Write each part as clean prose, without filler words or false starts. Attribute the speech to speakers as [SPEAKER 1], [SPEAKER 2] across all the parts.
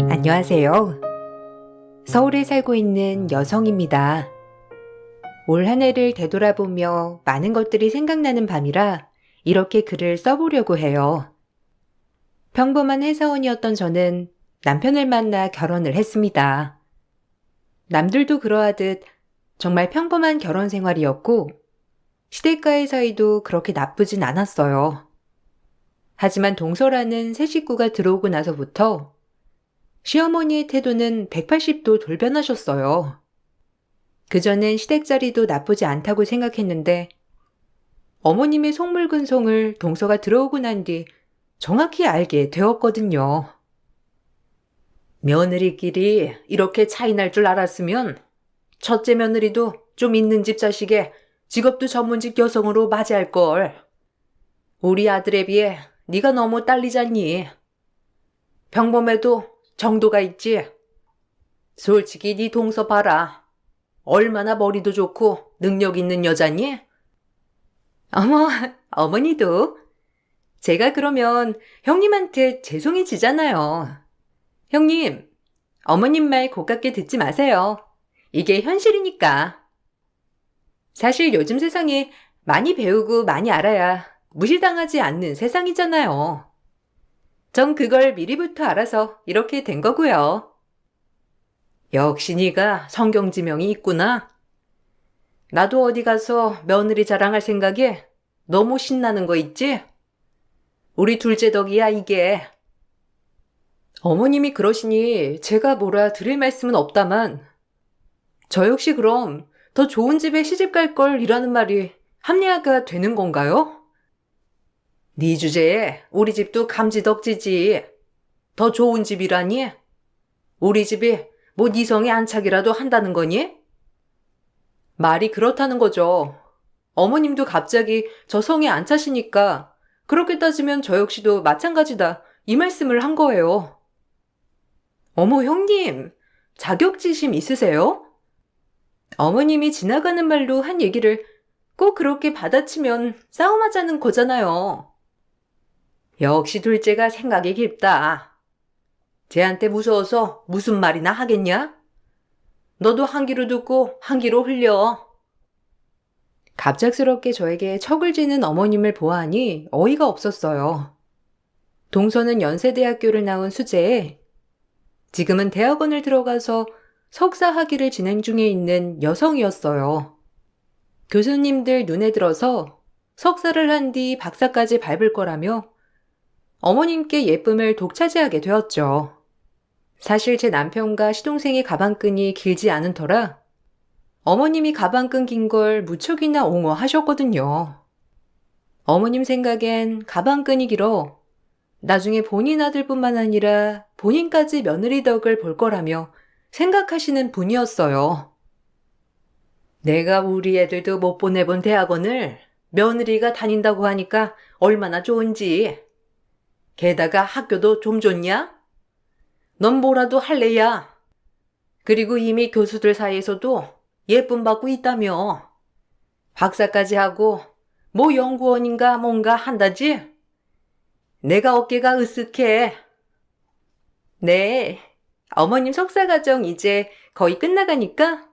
[SPEAKER 1] 안녕하세요. 서울에 살고 있는 여성입니다. 올 한 해를 되돌아보며 많은 것들이 생각나는 밤이라 이렇게 글을 써보려고 해요. 평범한 회사원이었던 저는 남편을 만나 결혼을 했습니다. 남들도 그러하듯 정말 평범한 결혼 생활이었고 시댁과의 사이도 그렇게 나쁘진 않았어요. 하지만 동서라는 새 식구가 들어오고 나서부터 시어머니의 태도는 180도 돌변하셨어요. 그전엔 시댁 자리도 나쁘지 않다고 생각했는데 어머님의 속물근성을 동서가 들어오고 난 뒤 정확히 알게 되었거든요. 며느리끼리 이렇게 차이 날 줄 알았으면 첫째 며느리도 좀 있는 집 자식에 직업도 전문직 여성으로 맞이할 걸. 우리 아들에 비해 네가 너무 딸리잖니. 평범해도 정도가 있지. 솔직히 네 동서 봐라. 얼마나 머리도 좋고 능력 있는 여자니? 어머, 어머니도. 제가 그러면 형님한테 죄송해지잖아요. 형님, 어머님 말 고깝게 듣지 마세요. 이게 현실이니까. 사실 요즘 세상에 많이 배우고 많이 알아야 무시당하지 않는 세상이잖아요. 전 그걸 미리부터 알아서 이렇게 된 거고요. 역시 네가 성경지명이 있구나. 나도 어디 가서 며느리 자랑할 생각에 너무 신나는 거 있지? 우리 둘째 덕이야 이게. 어머님이 그러시니 제가 뭐라 드릴 말씀은 없다만 저 역시 그럼 더 좋은 집에 시집 갈 걸이라는 말이 합리화가 되는 건가요? 네 주제에 우리 집도 감지덕지지. 더 좋은 집이라니? 우리 집이 뭐 네 성에 안착이라도 한다는 거니? 말이 그렇다는 거죠. 어머님도 갑자기 저 성에 안 차시니까 그렇게 따지면 저 역시도 마찬가지다. 이 말씀을 한 거예요. 어머 형님, 자격지심 있으세요? 어머님이 지나가는 말로 한 얘기를 꼭 그렇게 받아치면 싸움하자는 거잖아요. 역시 둘째가 생각이 깊다. 쟤한테 무서워서 무슨 말이나 하겠냐? 너도 한 귀로 듣고 한 귀로 흘려. 갑작스럽게 저에게 척을 지는 어머님을 보아하니 어이가 없었어요. 동서는 연세대학교를 나온 수재에 지금은 대학원을 들어가서 석사 학위를 진행 중에 있는 여성이었어요. 교수님들 눈에 들어서 석사를 한 뒤 박사까지 밟을 거라며 어머님께 예쁨을 독차지하게 되었죠. 사실 제 남편과 시동생의 가방끈이 길지 않은 터라 어머님이 가방끈 긴 걸 무척이나 옹호하셨거든요. 어머님 생각엔 가방끈이 길어 나중에 본인 아들뿐만 아니라 본인까지 며느리 덕을 볼 거라며 생각하시는 분이었어요. 내가 우리 애들도 못 보내본 대학원을 며느리가 다닌다고 하니까 얼마나 좋은지. 게다가 학교도 좀 좋냐? 넌 뭐라도 할래야. 그리고 이미 교수들 사이에서도 예쁨 받고 있다며. 박사까지 하고 뭐 연구원인가 뭔가 한다지? 내가 어깨가 으쓱해. 네, 어머님 석사과정 이제 거의 끝나가니까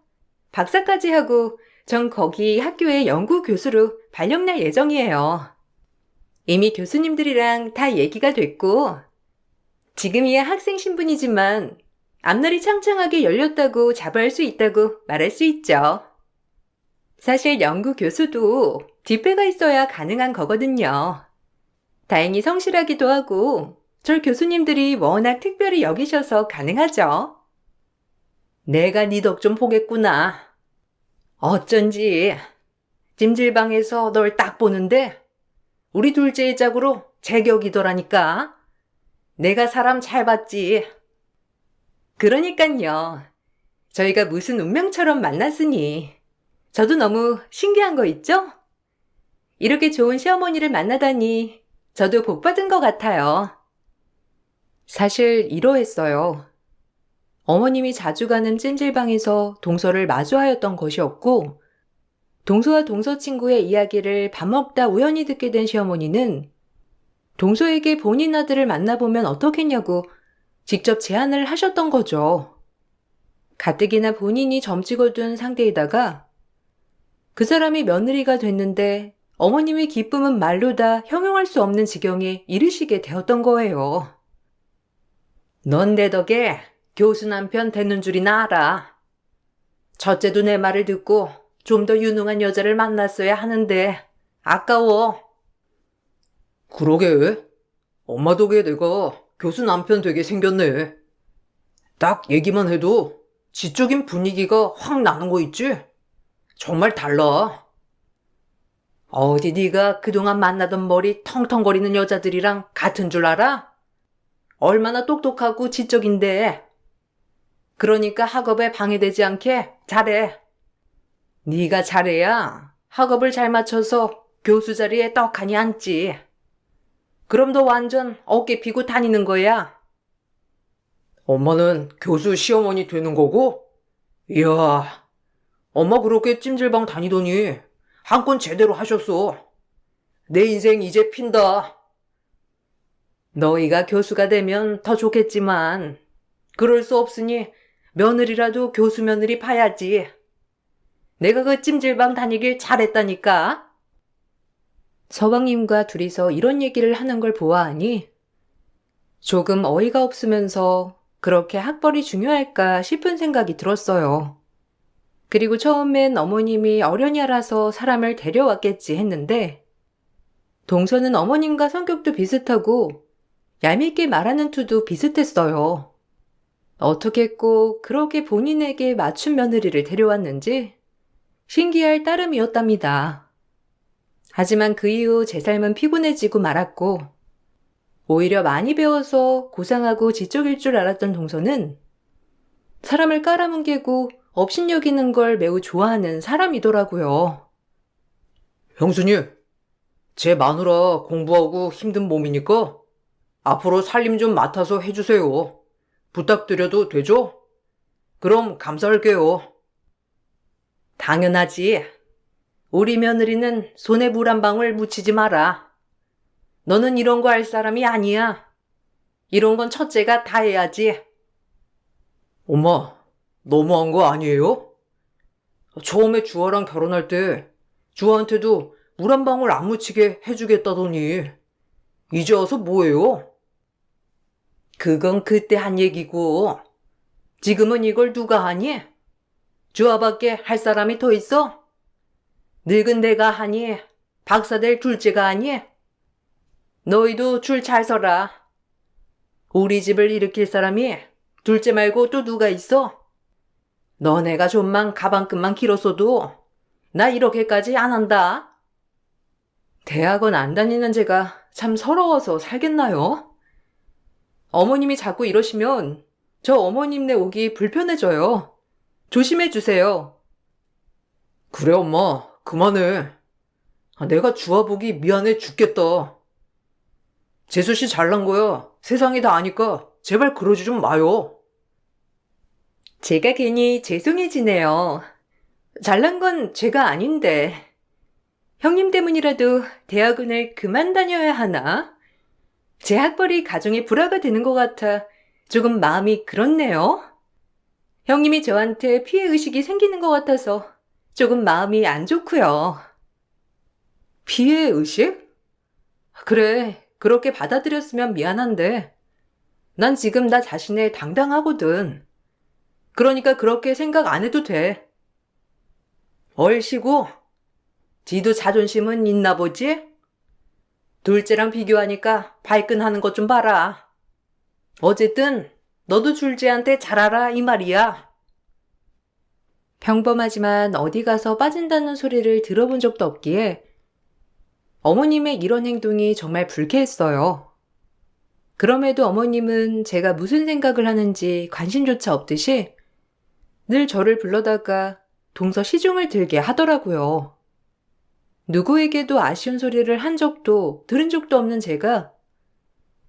[SPEAKER 1] 박사까지 하고 전 거기 학교의 연구 교수로 발령 날 예정이에요. 이미 교수님들이랑 다 얘기가 됐고 지금이야 학생 신분이지만 앞날이 창창하게 열렸다고 자부할 수 있다고 말할 수 있죠. 사실 연구 교수도 뒷배가 있어야 가능한 거거든요. 다행히 성실하기도 하고 절 교수님들이 워낙 특별히 여기셔서 가능하죠. 내가 네 덕 좀 보겠구나. 어쩐지 찜질방에서 널 딱 보는데 우리 둘째의 짝으로 제격이더라니까. 내가 사람 잘 봤지. 그러니깐요. 저희가 무슨 운명처럼 만났으니 저도 너무 신기한 거 있죠? 이렇게 좋은 시어머니를 만나다니 저도 복 받은 것 같아요. 사실 이러했어요. 어머님이 자주 가는 찜질방에서 동서를 마주하였던 것이었고 동서와 동서 친구의 이야기를 밥 먹다 우연히 듣게 된 시어머니는 동서에게 본인 아들을 만나보면 어떻겠냐고 직접 제안을 하셨던 거죠. 가뜩이나 본인이 점찍어 둔 상태에다가 그 사람이 며느리가 됐는데 어머님의 기쁨은 말로 다 형용할 수 없는 지경에 이르시게 되었던 거예요. 넌 내 덕에 교수 남편 되는 줄이나 알아. 첫째도 내 말을 듣고 좀 더 유능한 여자를 만났어야 하는데 아까워. 그러게. 엄마 덕에 내가 교수 남편 되게 생겼네. 딱 얘기만 해도 지적인 분위기가 확 나는 거 있지? 정말 달라. 어디 네가 그동안 만나던 머리 텅텅거리는 여자들이랑 같은 줄 알아? 얼마나 똑똑하고 지적인데. 그러니까 학업에 방해되지 않게 잘해. 네가 잘해야 학업을 잘 맞춰서 교수 자리에 떡하니 앉지. 그럼 너 완전 어깨 피고 다니는 거야. 엄마는 교수 시어머니 되는 거고? 이야, 엄마 그렇게 찜질방 다니더니 한 건 제대로 하셨어. 내 인생 이제 핀다. 너희가 교수가 되면 더 좋겠지만 그럴 수 없으니 며느리라도 교수 며느리 봐야지. 내가 그 찜질방 다니길 잘했다니까. 서방님과 둘이서 이런 얘기를 하는 걸 보아하니 조금 어이가 없으면서 그렇게 학벌이 중요할까 싶은 생각이 들었어요. 그리고 처음엔 어머님이 어련히 알아서 사람을 데려왔겠지 했는데 동서는 어머님과 성격도 비슷하고 얄밉게 말하는 투도 비슷했어요. 어떻게 꼭 그렇게 본인에게 맞춘 며느리를 데려왔는지 신기할 따름이었답니다. 하지만 그 이후 제 삶은 피곤해지고 말았고 오히려 많이 배워서 고상하고 지적일 줄 알았던 동서는 사람을 깔아뭉개고 업신여기는 걸 매우 좋아하는 사람이더라고요. 형수님, 제 마누라 공부하고 힘든 몸이니까 앞으로 살림 좀 맡아서 해주세요. 부탁드려도 되죠? 그럼 감사할게요. 당연하지. 우리 며느리는 손에 물 한 방울 묻히지 마라. 너는 이런 거 할 사람이 아니야. 이런 건 첫째가 다 해야지. 엄마, 너무한 거 아니에요? 처음에 주아랑 결혼할 때 주아한테도 물 한 방울 안 묻히게 해주겠다더니 이제 와서 뭐예요? 그건 그때 한 얘기고 지금은 이걸 누가 하니? 주아밖에 할 사람이 더 있어? 늙은 내가 하니 박사될 둘째가 하니? 너희도 줄 잘 서라. 우리 집을 일으킬 사람이 둘째 말고 또 누가 있어? 너네가 좀만 가방끈만 길었어도 나 이렇게까지 안 한다. 대학원 안 다니는 제가 참 서러워서 살겠나요? 어머님이 자꾸 이러시면 저 어머님네 오기 불편해져요. 조심해 주세요. 그래 엄마, 그만해. 내가 주아 보기 미안해 죽겠다. 재수씨 잘난 거야. 세상이 다 아니까 제발 그러지 좀 마요. 제가 괜히 죄송해지네요. 잘난 건 제가 아닌데. 형님 때문이라도 대학원을 그만 다녀야 하나? 제 학벌이 가정에 불화가 되는 것 같아 조금 마음이 그렇네요. 형님이 저한테 피해의식이 생기는 것 같아서 조금 마음이 안 좋고요. 피해의식? 그래, 그렇게 받아들였으면 미안한데 난 지금 나 자신에 당당하거든. 그러니까 그렇게 생각 안 해도 돼. 얼씨구, 지도 자존심은 있나 보지? 둘째랑 비교하니까 발끈하는 것 좀 봐라. 어쨌든 너도 줄지한테 잘하라 이 말이야. 평범하지만 어디 가서 빠진다는 소리를 들어본 적도 없기에 어머님의 이런 행동이 정말 불쾌했어요. 그럼에도 어머님은 제가 무슨 생각을 하는지 관심조차 없듯이 늘 저를 불러다가 동서 시중을 들게 하더라고요. 누구에게도 아쉬운 소리를 한 적도 들은 적도 없는 제가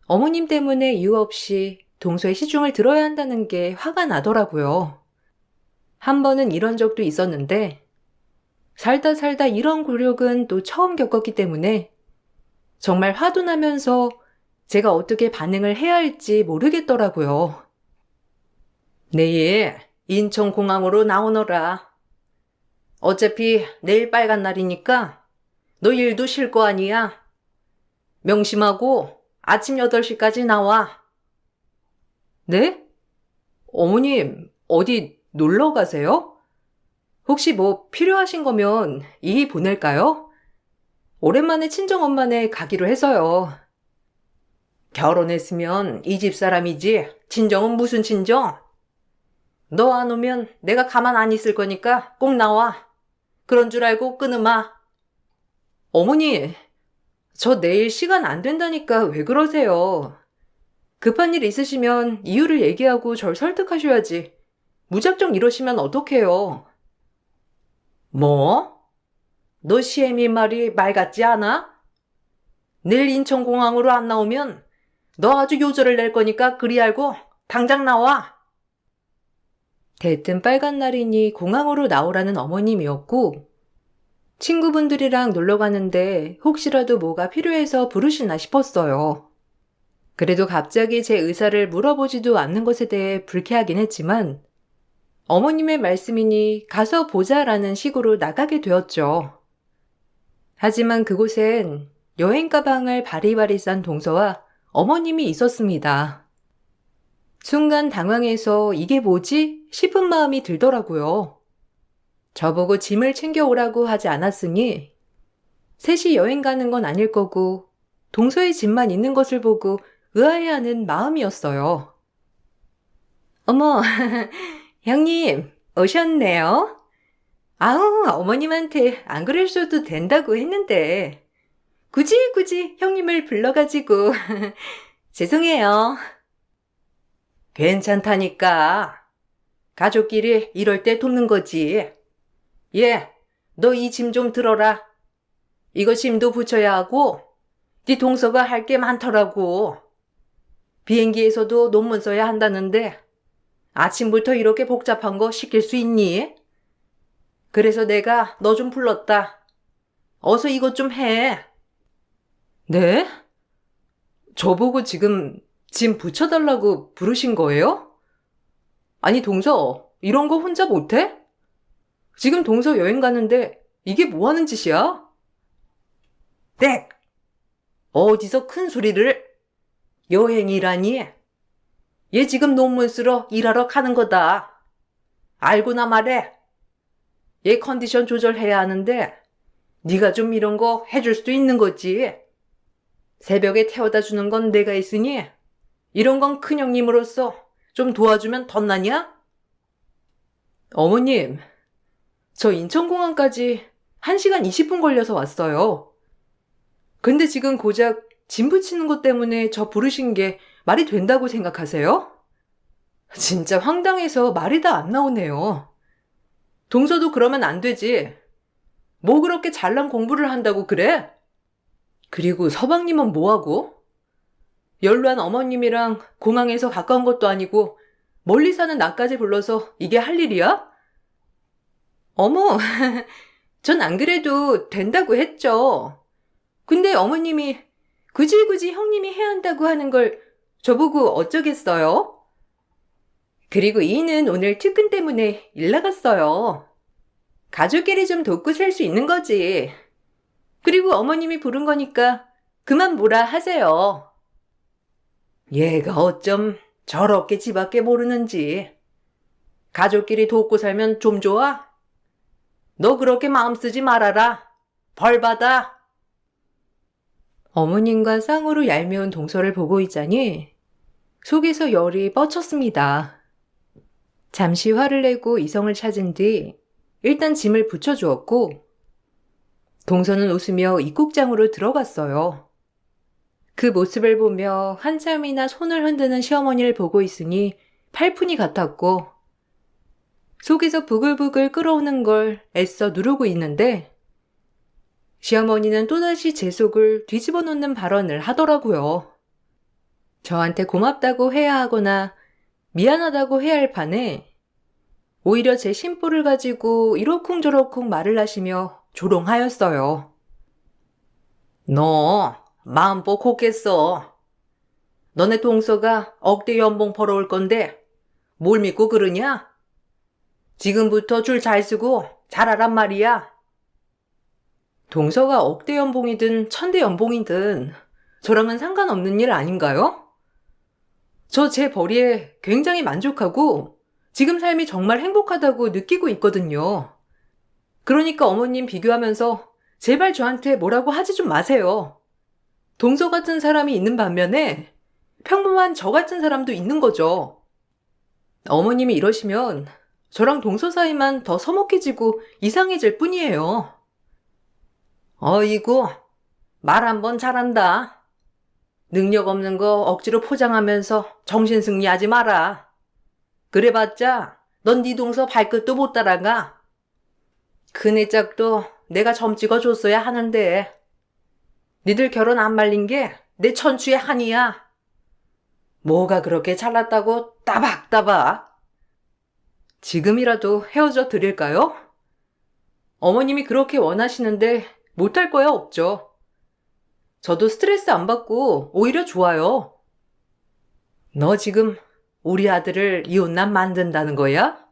[SPEAKER 1] 어머님 때문에 이유 없이 동서의 시중을 들어야 한다는 게 화가 나더라고요. 한 번은 이런 적도 있었는데 살다 살다 이런 굴욕은 또 처음 겪었기 때문에 정말 화도 나면서 제가 어떻게 반응을 해야 할지 모르겠더라고요. 내일 인천공항으로 나오너라. 어차피 내일 빨간 날이니까 너 일도 쉴 거 아니야. 명심하고 아침 8시까지 나와. 네? 어머님, 어디 놀러 가세요? 혹시 뭐 필요하신 거면 이희 보낼까요? 오랜만에 친정엄마네 가기로 해서요. 결혼했으면 이 집 사람이지 친정은 무슨 친정? 너 안 오면 내가 가만 안 있을 거니까 꼭 나와. 그런 줄 알고 끊으마. 어머니, 저 내일 시간 안 된다니까 왜 그러세요? 급한 일 있으시면 이유를 얘기하고 절 설득하셔야지. 무작정 이러시면 어떡해요? 뭐? 너 시애미 말이 말 같지 않아? 내일 인천공항으로 안 나오면 너 아주 요절을 낼 거니까 그리 알고 당장 나와. 대뜸 빨간 날이니 공항으로 나오라는 어머님이었고 친구분들이랑 놀러 가는데 혹시라도 뭐가 필요해서 부르시나 싶었어요. 그래도 갑자기 제 의사를 물어보지도 않는 것에 대해 불쾌하긴 했지만 어머님의 말씀이니 가서 보자라는 식으로 나가게 되었죠. 하지만 그곳엔 여행 가방을 바리바리 싼 동서와 어머님이 있었습니다. 순간 당황해서 이게 뭐지? 싶은 마음이 들더라고요. 저보고 짐을 챙겨오라고 하지 않았으니 셋이 여행 가는 건 아닐 거고 동서의 짐만 있는 것을 보고 의아해하는 마음이었어요. 어머, 형님, 오셨네요? 아우, 어머님한테 안 그러셔도 된다고 했는데 굳이 형님을 불러가지고 죄송해요. 괜찮다니까. 가족끼리 이럴 때 돕는 거지. 예, 너 이 짐 좀 들어라. 이거 짐도 붙여야 하고 네 동서가 할 게 많더라고. 비행기에서도 논문 써야 한다는데 아침부터 이렇게 복잡한 거 시킬 수 있니? 그래서 내가 너 좀 불렀다. 어서 이것 좀 해. 네? 저보고 지금 짐 붙여달라고 부르신 거예요? 아니, 동서, 이런 거 혼자 못해? 지금 동서 여행 가는데 이게 뭐 하는 짓이야? 땡! 어디서 큰 소리를? 여행이라니? 얘 지금 논문 쓰러 일하러 가는 거다. 알고나 말해. 얘 컨디션 조절해야 하는데 네가 좀 이런 거 해줄 수도 있는 거지. 새벽에 태워다 주는 건 내가 있으니 이런 건 큰형님으로서 좀 도와주면 덧나냐? 어머님, 저 인천공항까지 1시간 20분 걸려서 왔어요. 근데 지금 고작 짐 붙이는 것 때문에 저 부르신 게 말이 된다고 생각하세요? 진짜 황당해서 말이 다 안 나오네요. 동서도 그러면 안 되지. 뭐 그렇게 잘난 공부를 한다고 그래? 그리고 서방님은 뭐하고? 연로한 어머님이랑 공항에서 가까운 것도 아니고 멀리 사는 나까지 불러서 이게 할 일이야? 어머, 전 안 그래도 된다고 했죠. 근데 어머님이 굳이 형님이 해야 한다고 하는 걸 저보고 어쩌겠어요? 그리고 이는 오늘 특근 때문에 일 나갔어요. 가족끼리 좀 돕고 살 수 있는 거지. 그리고 어머님이 부른 거니까 그만 뭐라 하세요. 얘가 어쩜 저렇게 지밖에 모르는지. 가족끼리 돕고 살면 좀 좋아? 너 그렇게 마음 쓰지 말아라. 벌 받아. 어머님과 쌍으로 얄미운 동서를 보고 있자니 속에서 열이 뻗쳤습니다. 잠시 화를 내고 이성을 찾은 뒤 일단 짐을 붙여주었고 동서는 웃으며 입국장으로 들어갔어요. 그 모습을 보며 한참이나 손을 흔드는 시어머니를 보고 있으니 팔푼이 같았고 속에서 부글부글 끓어오는 걸 애써 누르고 있는데 시어머니는 또다시 제 속을 뒤집어 놓는 발언을 하더라고요. 저한테 고맙다고 해야 하거나 미안하다고 해야 할 판에 오히려 제 심보를 가지고 이러쿵저러쿵 말을 하시며 조롱하였어요. 너 마음 뽀얗겠어. 너네 동서가 억대 연봉 벌어올 건데 뭘 믿고 그러냐? 지금부터 줄 잘 쓰고 잘하란 말이야. 동서가 억대 연봉이든 천대 연봉이든 저랑은 상관없는 일 아닌가요? 저 제 벌이에 굉장히 만족하고 지금 삶이 정말 행복하다고 느끼고 있거든요. 그러니까 어머님 비교하면서 제발 저한테 뭐라고 하지 좀 마세요. 동서 같은 사람이 있는 반면에 평범한 저 같은 사람도 있는 거죠. 어머님이 이러시면 저랑 동서 사이만 더 서먹해지고 이상해질 뿐이에요. 어이구, 말 한번 잘한다. 능력 없는 거 억지로 포장하면서 정신승리하지 마라. 그래봤자 넌 네 동서 발끝도 못 따라가. 큰애 짝도 내가 점 찍어줬어야 하는데 니들 결혼 안 말린 게 내 천추의 한이야. 뭐가 그렇게 잘났다고 따박따박. 지금이라도 헤어져 드릴까요? 어머님이 그렇게 원하시는데 못할 거야 없죠. 저도 스트레스 안 받고 오히려 좋아요. 너 지금 우리 아들을 이혼남 만든다는 거야?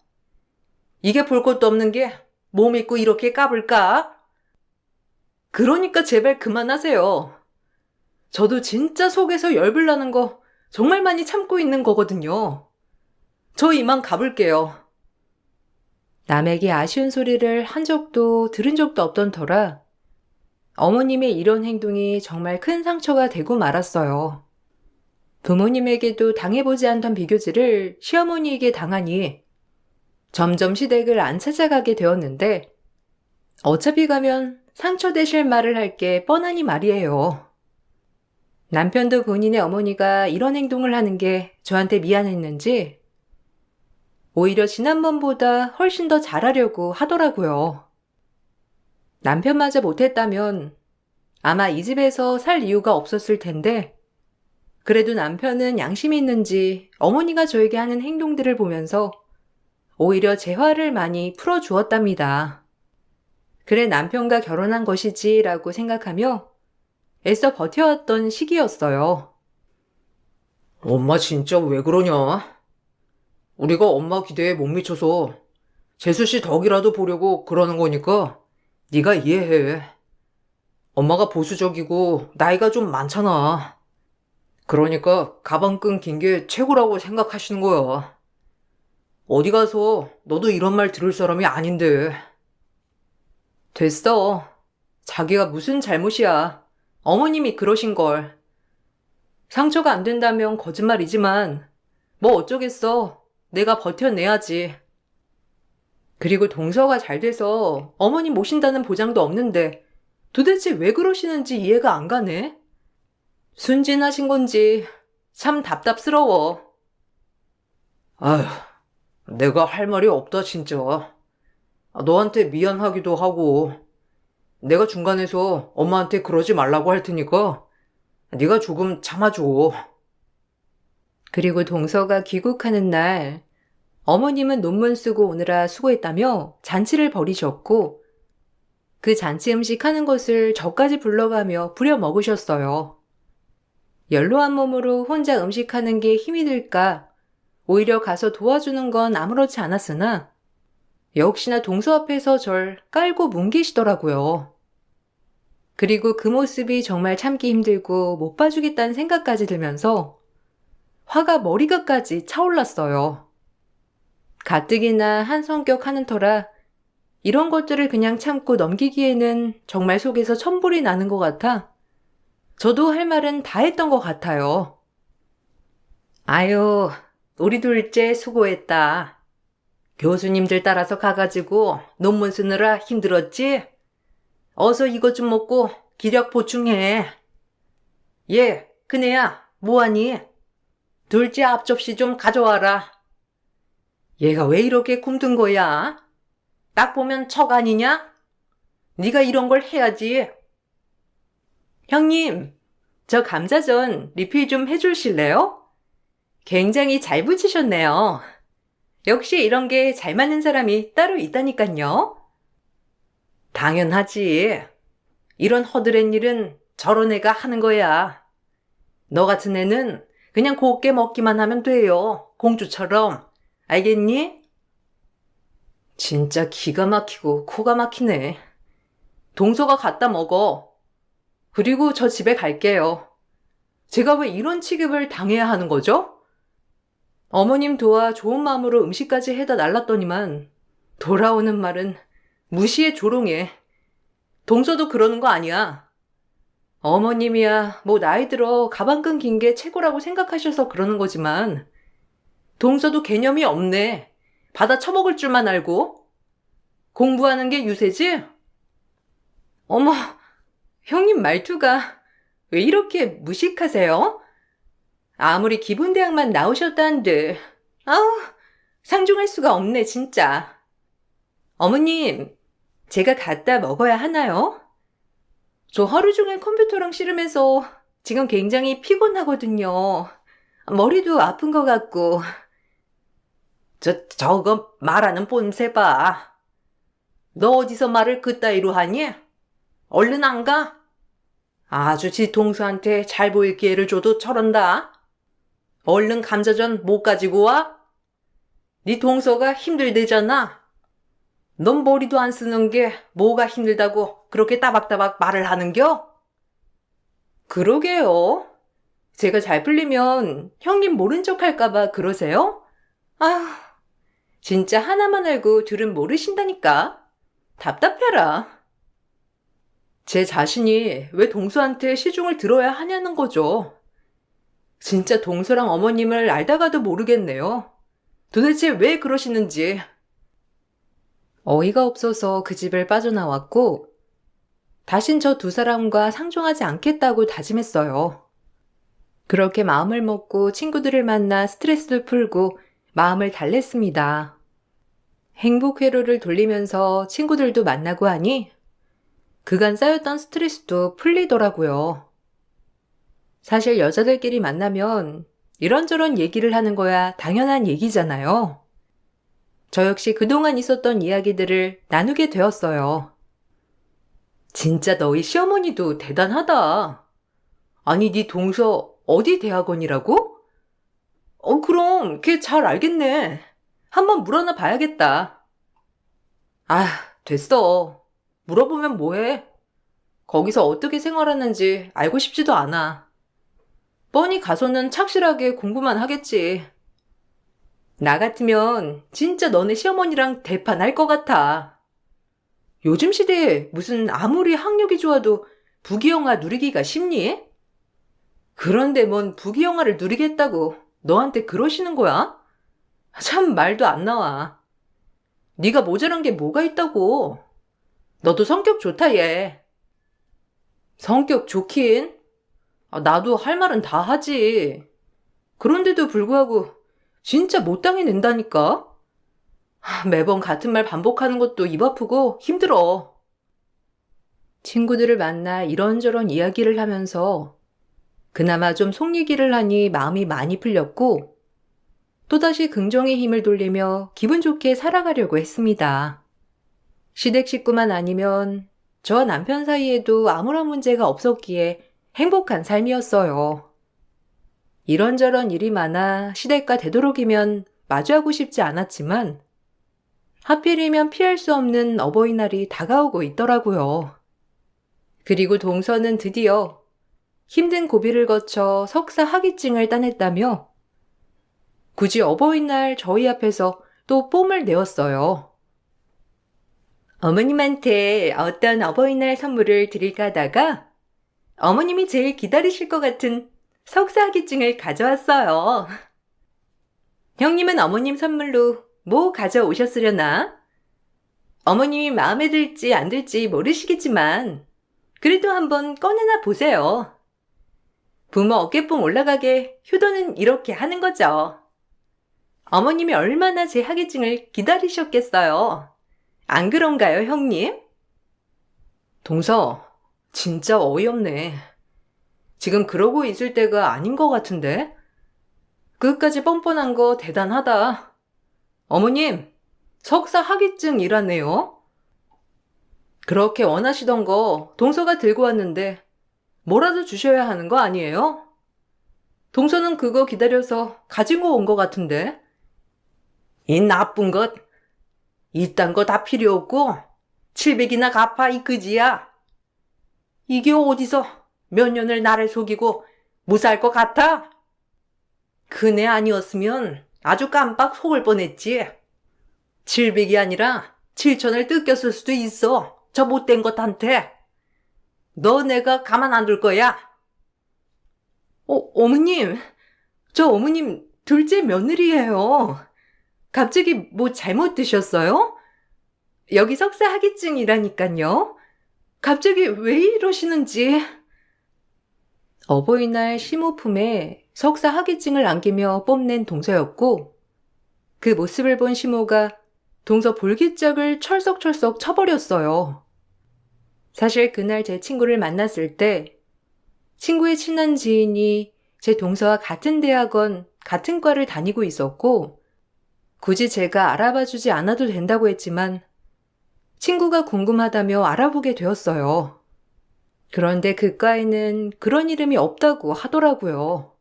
[SPEAKER 1] 이게 볼 것도 없는 게 몸 있고 이렇게 까불까? 그러니까 제발 그만하세요. 저도 진짜 속에서 열불 나는 거 정말 많이 참고 있는 거거든요. 저 이만 가볼게요. 남에게 아쉬운 소리를 한 적도 들은 적도 없던 터라 어머님의 이런 행동이 정말 큰 상처가 되고 말았어요. 부모님에게도 당해보지 않던 비교질을 시어머니에게 당하니 점점 시댁을 안 찾아가게 되었는데 어차피 가면 상처되실 말을 할 게 뻔하니 말이에요. 남편도 본인의 어머니가 이런 행동을 하는 게 저한테 미안했는지 오히려 지난번보다 훨씬 더 잘하려고 하더라고요. 남편마저 못했다면 아마 이 집에서 살 이유가 없었을 텐데 그래도 남편은 양심이 있는지 어머니가 저에게 하는 행동들을 보면서 오히려 제 화를 많이 풀어주었답니다. 그래 남편과 결혼한 것이지 라고 생각하며 애써 버텨왔던 시기였어요. 엄마 진짜 왜 그러냐? 우리가 엄마 기대에 못 미쳐서 재수씨 덕이라도 보려고 그러는 거니까 네가 이해해. 엄마가 보수적이고 나이가 좀 많잖아. 그러니까 가방 끊긴 게 최고라고 생각하시는 거야. 어디 가서 너도 이런 말 들을 사람이 아닌데. 됐어. 자기가 무슨 잘못이야. 어머님이 그러신걸. 상처가 안 된다면 거짓말이지만 뭐 어쩌겠어. 내가 버텨내야지. 그리고 동서가 잘 돼서 어머님 모신다는 보장도 없는데 도대체 왜 그러시는지 이해가 안 가네. 순진하신 건지 참 답답스러워. 아휴, 내가 할 말이 없다 진짜. 너한테 미안하기도 하고 내가 중간에서 엄마한테 그러지 말라고 할 테니까 네가 조금 참아줘. 그리고 동서가 귀국하는 날 어머님은 논문 쓰고 오느라 수고했다며 잔치를 벌이셨고 그 잔치 음식 하는 것을 저까지 불러가며 부려 먹으셨어요. 연로한 몸으로 혼자 음식하는 게 힘이 들까 오히려 가서 도와주는 건 아무렇지 않았으나 역시나 동서 앞에서 절 깔고 뭉개시더라고요. 그리고 그 모습이 정말 참기 힘들고 못 봐주겠다는 생각까지 들면서 화가 머리끝까지 차올랐어요. 가뜩이나 한 성격 하는 터라 이런 것들을 그냥 참고 넘기기에는 정말 속에서 천불이 나는 것 같아 저도 할 말은 다 했던 것 같아요. 아유, 우리 둘째 수고했다. 교수님들 따라서 가가지고 논문 쓰느라 힘들었지? 어서 이것 좀 먹고 기력 보충해. 예, 큰애야, 뭐하니? 둘째 앞접시 좀 가져와라. 얘가 왜 이렇게 굼뜬 거야? 딱 보면 척 아니냐? 네가 이런 걸 해야지. 형님, 저 감자전 리필 좀 해주실래요? 굉장히 잘 부치셨네요. 역시 이런 게 잘 맞는 사람이 따로 있다니깐요. 당연하지. 이런 허드렛 일은 저런 애가 하는 거야. 너 같은 애는 그냥 곱게 먹기만 하면 돼요. 공주처럼. 알겠니? 진짜 기가 막히고 코가 막히네. 동서가 갖다 먹어. 그리고 저 집에 갈게요. 제가 왜 이런 취급을 당해야 하는 거죠? 어머님 도와 좋은 마음으로 음식까지 해다 날랐더니만 돌아오는 말은 무시에 조롱해. 동서도 그러는 거 아니야. 어머님이야 뭐 나이 들어 가방끈 긴 게 최고라고 생각하셔서 그러는 거지만 동서도 개념이 없네. 받아 처먹을 줄만 알고. 공부하는 게 유세지? 어머, 형님 말투가 왜 이렇게 무식하세요? 아무리 기본대학만 나오셨다는데 아우 상종할 수가 없네 진짜. 어머님, 제가 갖다 먹어야 하나요? 저 하루 종일 컴퓨터랑 씨름해서 지금 굉장히 피곤하거든요. 머리도 아픈 것 같고. 저거 말하는 뽐새 봐. 너 어디서 말을 그따위로 하니? 얼른 안 가? 아주 지 동서한테 잘 보일 기회를 줘도 저런다. 얼른 감자전 못 가지고 와? 네 동서가 힘들대잖아. 넌 머리도 안 쓰는 게 뭐가 힘들다고 그렇게 따박따박 말을 하는겨? 그러게요. 제가 잘 풀리면 형님 모른 척 할까봐 그러세요? 아휴, 진짜 하나만 알고 둘은 모르신다니까. 답답해라. 제 자신이 왜 동서한테 시중을 들어야 하냐는 거죠. 진짜 동서랑 어머님을 알다가도 모르겠네요. 도대체 왜 그러시는지. 어이가 없어서 그 집을 빠져나왔고 다신 저 두 사람과 상종하지 않겠다고 다짐했어요. 그렇게 마음을 먹고 친구들을 만나 스트레스를 풀고 마음을 달랬습니다. 행복 회로를 돌리면서 친구들도 만나고 하니 그간 쌓였던 스트레스도 풀리더라고요. 사실 여자들끼리 만나면 이런저런 얘기를 하는 거야 당연한 얘기잖아요. 저 역시 그동안 있었던 이야기들을 나누게 되었어요. 진짜 너희 시어머니도 대단하다. 아니, 네 동서 어디 대학원이라고? 그럼 걔 잘 알겠네. 한번 물어나 봐야겠다. 아, 됐어. 물어보면 뭐해? 거기서 어떻게 생활하는지 알고 싶지도 않아. 뻔히 가서는 착실하게 공부만 하겠지. 나 같으면 진짜 너네 시어머니랑 대판할 것 같아. 요즘 시대에 무슨 아무리 학력이 좋아도 부귀영화 누리기가 쉽니? 그런데 뭔 부귀영화를 누리겠다고 너한테 그러시는 거야? 참 말도 안 나와. 네가 모자란 게 뭐가 있다고. 너도 성격 좋다 얘. 성격 좋긴? 나도 할 말은 다 하지. 그런데도 불구하고 진짜 못당해 낸다니까? 매번 같은 말 반복하는 것도 입 아프고 힘들어. 친구들을 만나 이런저런 이야기를 하면서 그나마 좀 속 얘기를 하니 마음이 많이 풀렸고 또다시 긍정의 힘을 돌리며 기분 좋게 살아가려고 했습니다. 시댁 식구만 아니면 저와 남편 사이에도 아무런 문제가 없었기에 행복한 삶이었어요. 이런저런 일이 많아 시댁과 되도록이면 마주하고 싶지 않았지만 하필이면 피할 수 없는 어버이날이 다가오고 있더라고요. 그리고 동서는 드디어 힘든 고비를 거쳐 석사 학위증을 따냈다며 굳이 어버이날 저희 앞에서 또 뽐을 내었어요. 어머님한테 어떤 어버이날 선물을 드릴까 하다가 어머님이 제일 기다리실 것 같은 석사 학위증을 가져왔어요. 형님은 어머님 선물로 뭐 가져오셨으려나? 어머님이 마음에 들지 안 들지 모르시겠지만 그래도 한번 꺼내나 보세요. 부모 어깨뽕 올라가게 효도는 이렇게 하는 거죠. 어머님이 얼마나 제 학위증을 기다리셨겠어요. 안 그런가요, 형님? 동서, 진짜 어이없네. 지금 그러고 있을 때가 아닌 것 같은데? 끝까지 뻔뻔한 거 대단하다. 어머님, 석사 학위증이라네요. 그렇게 원하시던 거 동서가 들고 왔는데 뭐라도 주셔야 하는 거 아니에요? 동서는 그거 기다려서 가지고 온 것 같은데. 이 나쁜 것. 이딴 거 다 필요 없고 700이나 갚아 이 그지야. 이게 어디서 몇 년을 나를 속이고 무사할 것 같아? 그네 아니었으면 아주 깜빡 속을 뻔했지. 700이 아니라 7천을 뜯겼을 수도 있어. 저 못된 것한테. 너 내가 가만 안 둘 거야. 어머님. 저 어머님 둘째 며느리예요. 갑자기 뭐 잘못 드셨어요? 여기 석사 학위증이라니까요. 갑자기 왜 이러시는지. 어버이날 시모품에 석사 학위증을 안기며 뽐낸 동서였고 그 모습을 본 시모가 동서 볼기짝을 철썩철썩 쳐버렸어요. 사실 그날 제 친구를 만났을 때 친구의 친한 지인이 제 동서와 같은 대학원, 같은 과를 다니고 있었고 굳이 제가 알아봐주지 않아도 된다고 했지만 친구가 궁금하다며 알아보게 되었어요. 그런데 그 과에는 그런 이름이 없다고 하더라고요.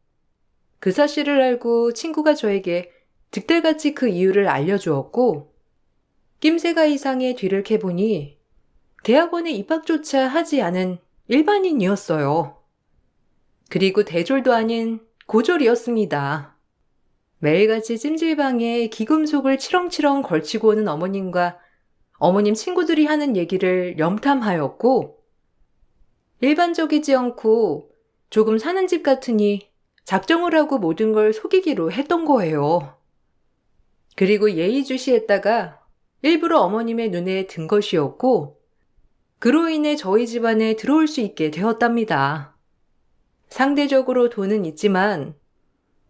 [SPEAKER 1] 그 사실을 알고 친구가 저에게 득달같이 그 이유를 알려주었고 낌새가 이상의 뒤를 캐보니 대학원에 입학조차 하지 않은 일반인이었어요. 그리고 대졸도 아닌 고졸이었습니다. 매일같이 찜질방에 기금속을 치렁치렁 걸치고 오는 어머님과 어머님 친구들이 하는 얘기를 염탐하였고 일반적이지 않고 조금 사는 집 같으니 작정을 하고 모든 걸 속이기로 했던 거예요. 그리고 예의주시했다가 일부러 어머님의 눈에 든 것이었고 그로 인해 저희 집안에 들어올 수 있게 되었답니다. 상대적으로 돈은 있지만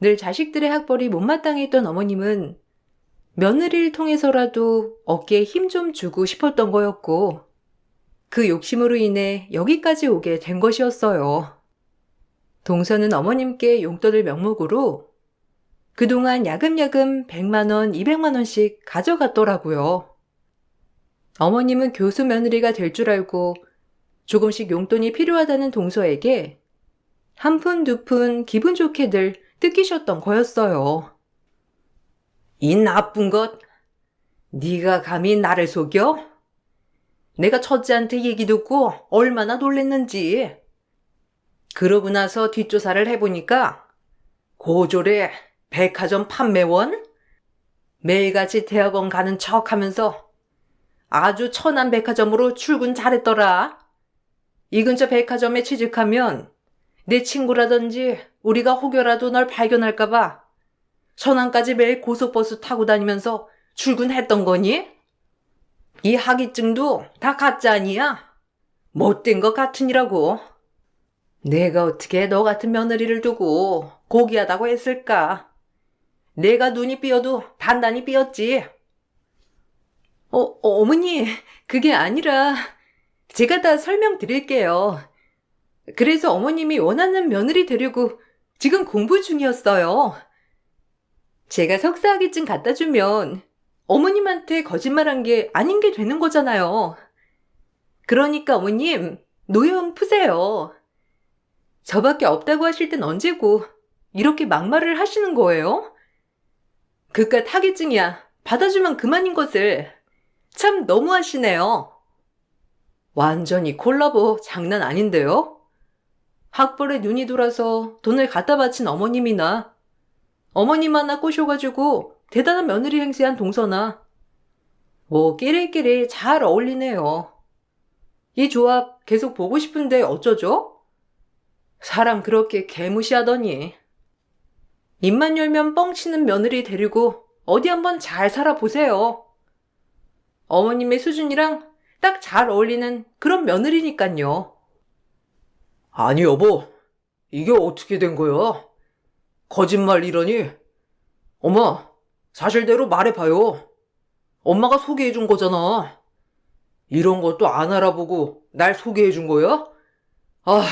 [SPEAKER 1] 늘 자식들의 학벌이 못마땅했던 어머님은 며느리를 통해서라도 어깨에 힘 좀 주고 싶었던 거였고 그 욕심으로 인해 여기까지 오게 된 것이었어요. 동서는 어머님께 용돈을 명목으로 그동안 야금야금 100만 원, 200만 원씩 가져갔더라고요. 어머님은 교수 며느리가 될 줄 알고 조금씩 용돈이 필요하다는 동서에게 한 푼, 두 푼 기분 좋게들 뜯기셨던 거였어요. 이 나쁜 것, 네가 감히 나를 속여? 내가 첫째한테 얘기 듣고 얼마나 놀랬는지. 그러고 나서 뒷조사를 해보니까 고졸에 백화점 판매원? 매일같이 대학원 가는 척하면서 아주 천한 백화점으로 출근 잘했더라. 이 근처 백화점에 취직하면 내 친구라든지 우리가 혹여라도 널 발견할까봐 천안까지 매일 고속버스 타고 다니면서 출근했던 거니? 이 학위증도 다 가짜 아니야? 못된 것 같으니라고. 내가 어떻게 너 같은 며느리를 두고 고귀하다고 했을까? 내가 눈이 삐어도 단단히 삐었지. 어머니, 그게 아니라 제가 다 설명드릴게요. 그래서 어머님이 원하는 며느리 되려고 지금 공부 중이었어요. 제가 석사학위증 갖다 주면 어머님한테 거짓말한 게 아닌 게 되는 거잖아요. 그러니까 어머님, 노여움 푸세요. 저밖에 없다고 하실 땐 언제고 이렇게 막말을 하시는 거예요? 그깟 학위증이야 받아주면 그만인 것을. 참 너무하시네요. 완전히 콜라보 장난 아닌데요? 학벌에 눈이 돌아서 돈을 갖다 바친 어머님이나 어머님 하나 꼬셔가지고 대단한 며느리 행세한 동서나 뭐 끼리끼리 잘 어울리네요. 이 조합 계속 보고 싶은데 어쩌죠? 사람 그렇게 개무시하더니. 입만 열면 뻥치는 며느리 데리고 어디 한번 잘 살아보세요. 어머님의 수준이랑 딱 잘 어울리는 그런 며느리니깐요. 아니 여보, 이게 어떻게 된 거야? 거짓말 이러니? 엄마, 사실대로 말해봐요. 엄마가 소개해준 거잖아. 이런 것도 안 알아보고 날 소개해준 거야? 아,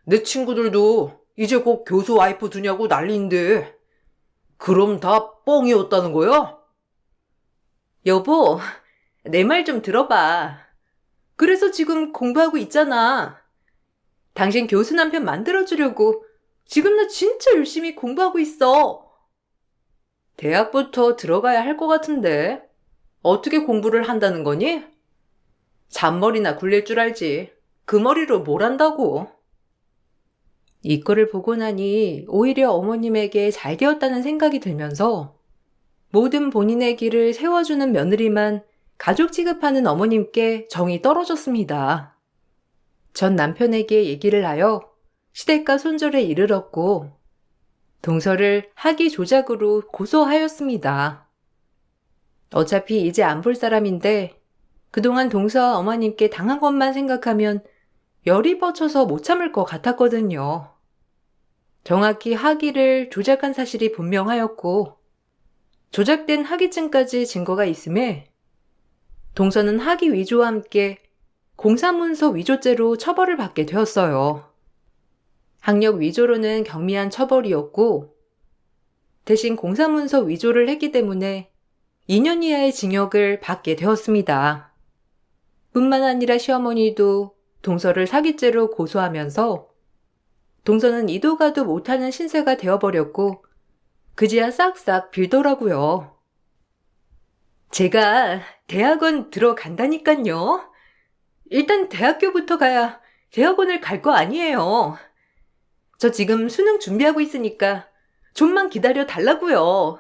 [SPEAKER 1] 내 친구들도 이제 곧 교수 와이프 두냐고 난리인데 그럼 다 뻥이었다는 거야? 여보, 내 말 좀 들어봐. 그래서 지금 공부하고 있잖아. 당신 교수 남편 만들어주려고 지금 나 진짜 열심히 공부하고 있어. 대학부터 들어가야 할 것 같은데. 어떻게 공부를 한다는 거니? 잔머리나 굴릴 줄 알지. 그 머리로 뭘 한다고. 이 꼴을 보고 나니 오히려 어머님에게 잘 되었다는 생각이 들면서 모든 본인의 길을 세워주는 며느리만 가족 취급하는 어머님께 정이 떨어졌습니다. 전 남편에게 얘기를 하여 시댁과 손절에 이르렀고 동서를 학위 조작으로 고소하였습니다. 어차피 이제 안 볼 사람인데 그동안 동서 어머님께 당한 것만 생각하면 열이 뻗쳐서 못 참을 것 같았거든요. 정확히 학위를 조작한 사실이 분명하였고 조작된 학위증까지 증거가 있음에 동서는 학위 위조와 함께 공사문서 위조죄로 처벌을 받게 되었어요. 학력 위조로는 경미한 처벌이었고 대신 공사문서 위조를 했기 때문에 2년 이하의 징역을 받게 되었습니다. 뿐만 아니라 시어머니도 동서를 사기죄로 고소하면서 동서는 이도 가도 못하는 신세가 되어버렸고 그제야 싹싹 빌더라고요. 제가 대학원 들어간다니깐요. 일단 대학교부터 가야 대학원을 갈 거 아니에요. 저 지금 수능 준비하고 있으니까 좀만 기다려 달라고요.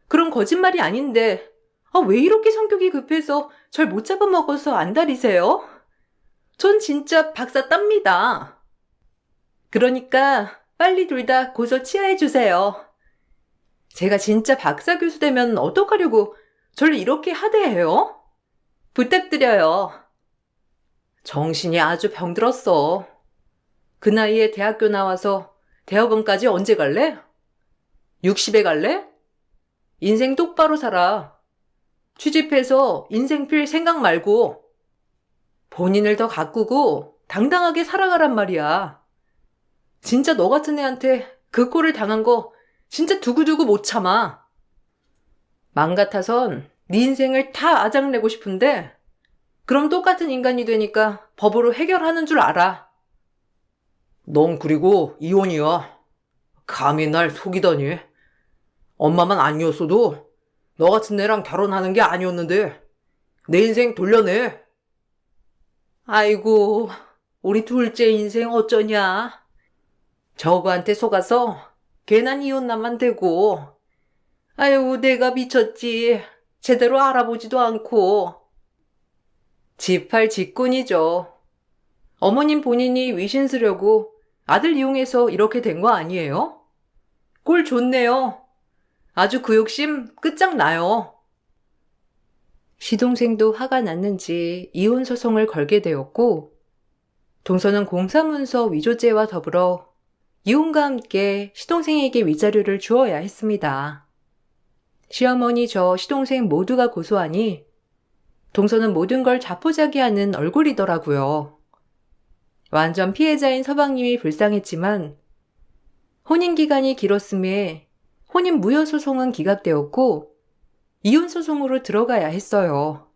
[SPEAKER 1] 그런 거짓말이 아닌데 왜 이렇게 성격이 급해서 절 못 잡아먹어서 안달이세요? 전 진짜 박사 땁니다. 그러니까 빨리 둘 다 고소 취하해주세요. 제가 진짜 박사 교수 되면 어떡하려고 저를 이렇게 하대해요? 부탁드려요. 정신이 아주 병들었어. 그 나이에 대학교 나와서 대학원까지 언제 갈래? 60에 갈래? 인생 똑바로 살아. 취직해서 인생 필 생각 말고 본인을 더 가꾸고 당당하게 살아가란 말이야. 진짜 너 같은 애한테 그 꼴을 당한 거 진짜 두고두고 못 참아. 맘 같아선 네 인생을 다 아작내고 싶은데 그럼 똑같은 인간이 되니까 법으로 해결하는 줄 알아. 넌 그리고 이혼이야. 감히 날 속이다니. 엄마만 아니었어도 너 같은 애랑 결혼하는 게 아니었는데 내 인생 돌려내. 아이고, 우리 둘째 인생 어쩌냐. 저거한테 속아서 괜한 이혼남만 되고. 아유, 내가 미쳤지. 제대로 알아보지도 않고. 집할 직군이죠. 어머님 본인이 위신 쓰려고 아들 이용해서 이렇게 된 거 아니에요? 꼴 좋네요. 아주 그 욕심 끝장나요. 시동생도 화가 났는지 이혼 소송을 걸게 되었고 동서는 공사문서 위조죄와 더불어 이혼과 함께 시동생에게 위자료를 주어야 했습니다. 시어머니 저 시동생 모두가 고소하니 동서는 모든 걸 자포자기하는 얼굴이더라고요. 완전 피해자인 서방님이 불쌍했지만 혼인기간이 길었음에 혼인 무효 소송은 기각되었고 이혼 소송으로 들어가야 했어요.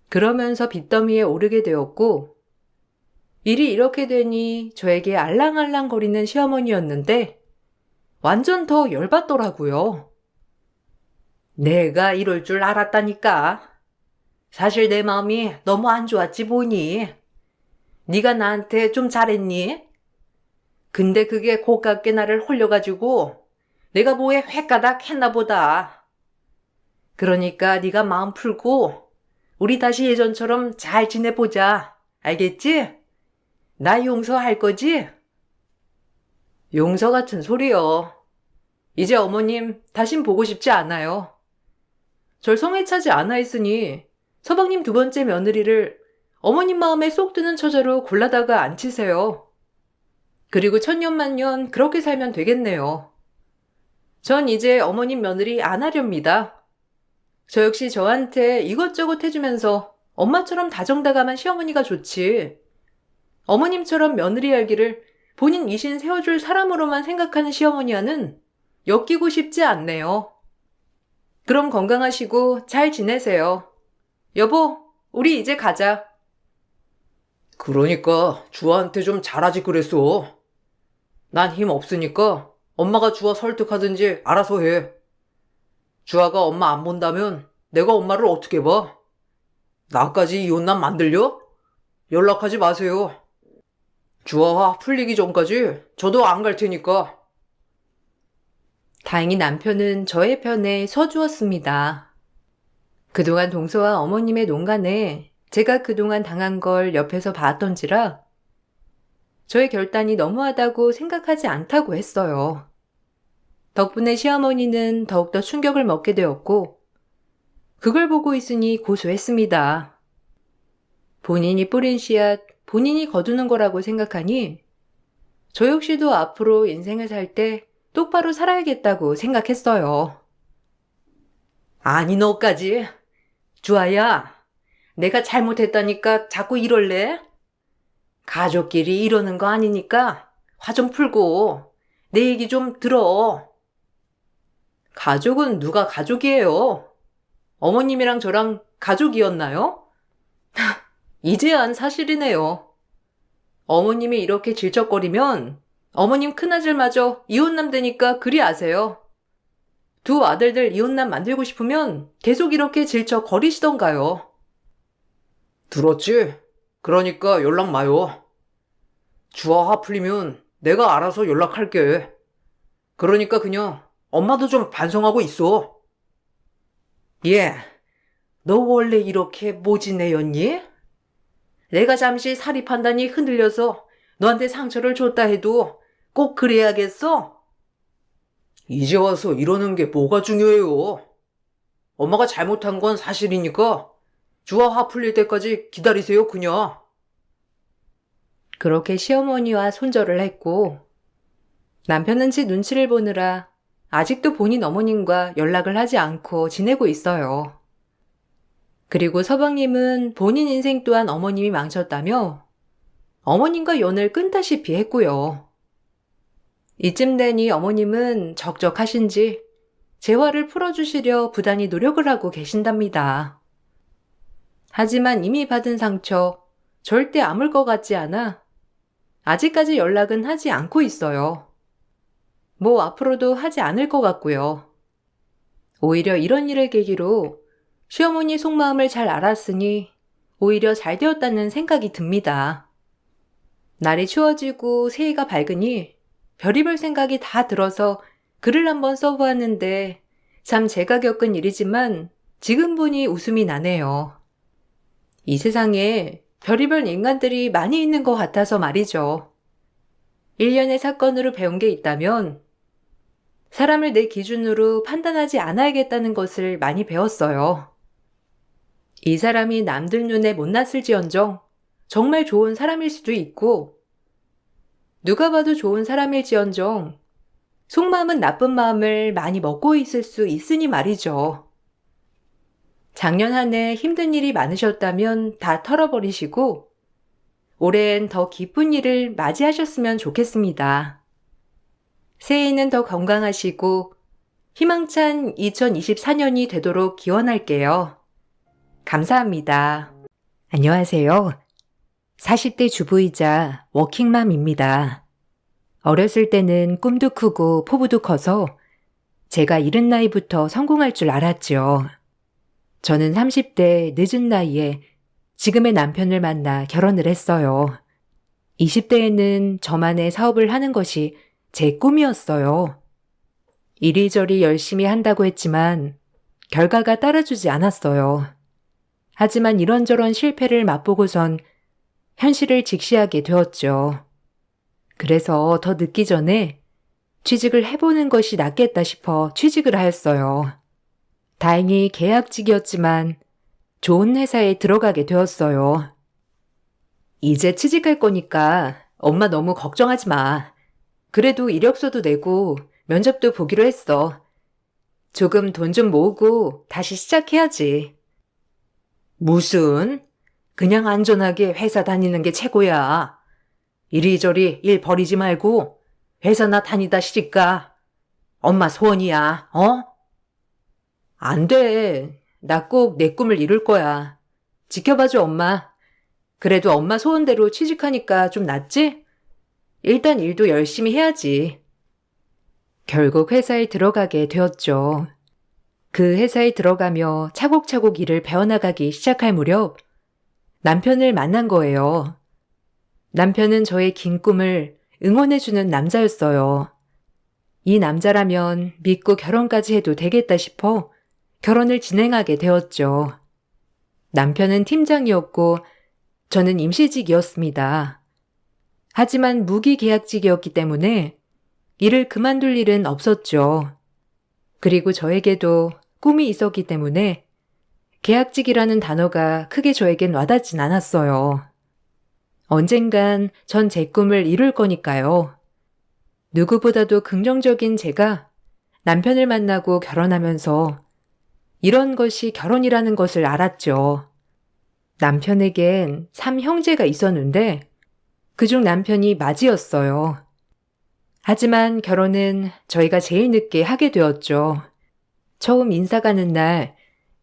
[SPEAKER 1] 그러면서 빚더미에 오르게 되었고 일이 이렇게 되니 저에게 알랑알랑거리는 시어머니였는데 완전 더 열받더라고요. 내가 이럴 줄 알았다니까. 사실 내 마음이 너무 안 좋았지 뭐니. 네가 나한테 좀 잘했니? 근데 그게 고깝게 나를 홀려가지고 내가 뭐에 횟가닥 했나 보다. 그러니까 네가 마음 풀고 우리 다시 예전처럼 잘 지내보자. 알겠지? 나 용서할 거지? 용서 같은 소리요. 이제 어머님 다신 보고 싶지 않아요. 절 성에 차지 않아 있으니 서방님 두 번째 며느리를 어머님 마음에 쏙 드는 처자로 골라다가 앉히세요. 그리고 천년만년 그렇게 살면 되겠네요. 전 이제 어머님 며느리 안 하렵니다. 저 역시 저한테 이것저것 해주면서 엄마처럼 다정다감한 시어머니가 좋지. 어머님처럼 며느리 알기를 본인 이신 세워줄 사람으로만 생각하는 시어머니와는 엮이고 싶지 않네요. 그럼 건강하시고 잘 지내세요. 여보, 우리 이제 가자. 그러니까 주아한테 좀 잘하지 그랬어. 난 힘 없으니까 엄마가 주아 설득하든지 알아서 해. 주아가 엄마 안 본다면 내가 엄마를 어떻게 봐? 나까지 이혼남 만들려? 연락하지 마세요. 주아와 풀리기 전까지 저도 안 갈 테니까. 다행히 남편은 저의 편에 서주었습니다. 그동안 동서와 어머님의 논간에 제가 그동안 당한 걸 옆에서 봤던지라 저의 결단이 너무하다고 생각하지 않다고 했어요. 덕분에 시어머니는 더욱더 충격을 먹게 되었고 그걸 보고 있으니 고소했습니다. 본인이 뿌린 씨앗, 본인이 거두는 거라고 생각하니 저 역시도 앞으로 인생을 살 때 똑바로 살아야겠다고 생각했어요. 아니 너까지. 주아야, 내가 잘못했다니까 자꾸 이럴래? 가족끼리 이러는 거 아니니까 화 좀 풀고 내 얘기 좀 들어. 가족은 누가 가족이에요? 어머님이랑 저랑 가족이었나요? 이제야 한 사실이네요. 어머님이 이렇게 질척거리면 어머님 큰아들마저 이혼남 되니까 그리 아세요. 두 아들들 이혼남 만들고 싶으면 계속 이렇게 질척거리시던가요. 들었지? 그러니까 연락 마요. 주아 화 풀리면 내가 알아서 연락할게. 그러니까 그냥 엄마도 좀 반성하고 있어. 예, 너 원래 이렇게 모진애였니? 내가 잠시 사리 판단이 흔들려서 너한테 상처를 줬다 해도 꼭 그래야겠어? 이제 와서 이러는 게 뭐가 중요해요. 엄마가 잘못한 건 사실이니까 주아 화 풀릴 때까지 기다리세요, 그냥. 그렇게 시어머니와 손절을 했고 남편은 제 눈치를 보느라 아직도 본인 어머님과 연락을 하지 않고 지내고 있어요. 그리고 서방님은 본인 인생 또한 어머님이 망쳤다며 어머님과 연을 끊다시피 했고요. 이쯤 되니 어머님은 적적하신지 제 화를 풀어주시려 부단히 노력을 하고 계신답니다. 하지만 이미 받은 상처 절대 아물 것 같지 않아 아직까지 연락은 하지 않고 있어요. 뭐 앞으로도 하지 않을 것 같고요. 오히려 이런 일을 계기로 시어머니 속마음을 잘 알았으니 오히려 잘 되었다는 생각이 듭니다. 날이 추워지고 새해가 밝으니 별의별 생각이 다 들어서 글을 한번 써보았는데 참 제가 겪은 일이지만 지금 보니 웃음이 나네요. 이 세상에 별의별 인간들이 많이 있는 것 같아서 말이죠. 일련의 사건으로 배운 게 있다면 사람을 내 기준으로 판단하지 않아야겠다는 것을 많이 배웠어요. 이 사람이 남들 눈에 못났을지언정 정말 좋은 사람일 수도 있고 누가 봐도 좋은 사람일지언정 속마음은 나쁜 마음을 많이 먹고 있을 수 있으니 말이죠. 작년 한 해 힘든 일이 많으셨다면 다 털어버리시고 올해엔 더 기쁜 일을 맞이하셨으면 좋겠습니다. 새해에는 더 건강하시고 희망찬 2024년이 되도록 기원할게요. 감사합니다. 안녕하세요. 40대 주부이자 워킹맘입니다. 어렸을 때는 꿈도 크고 포부도 커서 제가 이른 나이부터 성공할 줄 알았죠. 저는 30대 늦은 나이에 지금의 남편을 만나 결혼을 했어요. 20대에는 저만의 사업을 하는 것이 제 꿈이었어요. 이리저리 열심히 한다고 했지만 결과가 따라주지 않았어요. 하지만 이런저런 실패를 맛보고선 현실을 직시하게 되었죠. 그래서 더 늦기 전에 취직을 해보는 것이 낫겠다 싶어 취직을 하였어요. 다행히 계약직이었지만 좋은 회사에 들어가게 되었어요. 이제 취직할 거니까 엄마 너무 걱정하지 마. 그래도 이력서도 내고 면접도 보기로 했어. 조금 돈 좀 모으고 다시 시작해야지. 무슨? 그냥 안전하게 회사 다니는 게 최고야. 이리저리 일 버리지 말고 회사나 다니다 시집가. 엄마 소원이야, 어? 안 돼. 나 꼭 내 꿈을 이룰 거야. 지켜봐줘, 엄마. 그래도 엄마 소원대로 취직하니까 좀 낫지? 일단 일도 열심히 해야지. 결국 회사에 들어가게 되었죠. 그 회사에 들어가며 차곡차곡 일을 배워나가기 시작할 무렵 남편을 만난 거예요. 남편은 저의 긴 꿈을 응원해주는 남자였어요. 이 남자라면 믿고 결혼까지 해도 되겠다 싶어 결혼을 진행하게 되었죠. 남편은 팀장이었고 저는 임시직이었습니다. 하지만 무기계약직이었기 때문에 일을 그만둘 일은 없었죠. 그리고 저에게도 꿈이 있었기 때문에 계약직이라는 단어가 크게 저에겐 와닿진 않았어요. 언젠간 전 제 꿈을 이룰 거니까요. 누구보다도 긍정적인 제가 남편을 만나고 결혼하면서 이런 것이 결혼이라는 것을 알았죠. 남편에겐 3형제가 있었는데 그중 남편이 맏이었어요. 하지만 결혼은 저희가 제일 늦게 하게 되었죠. 처음 인사 가는 날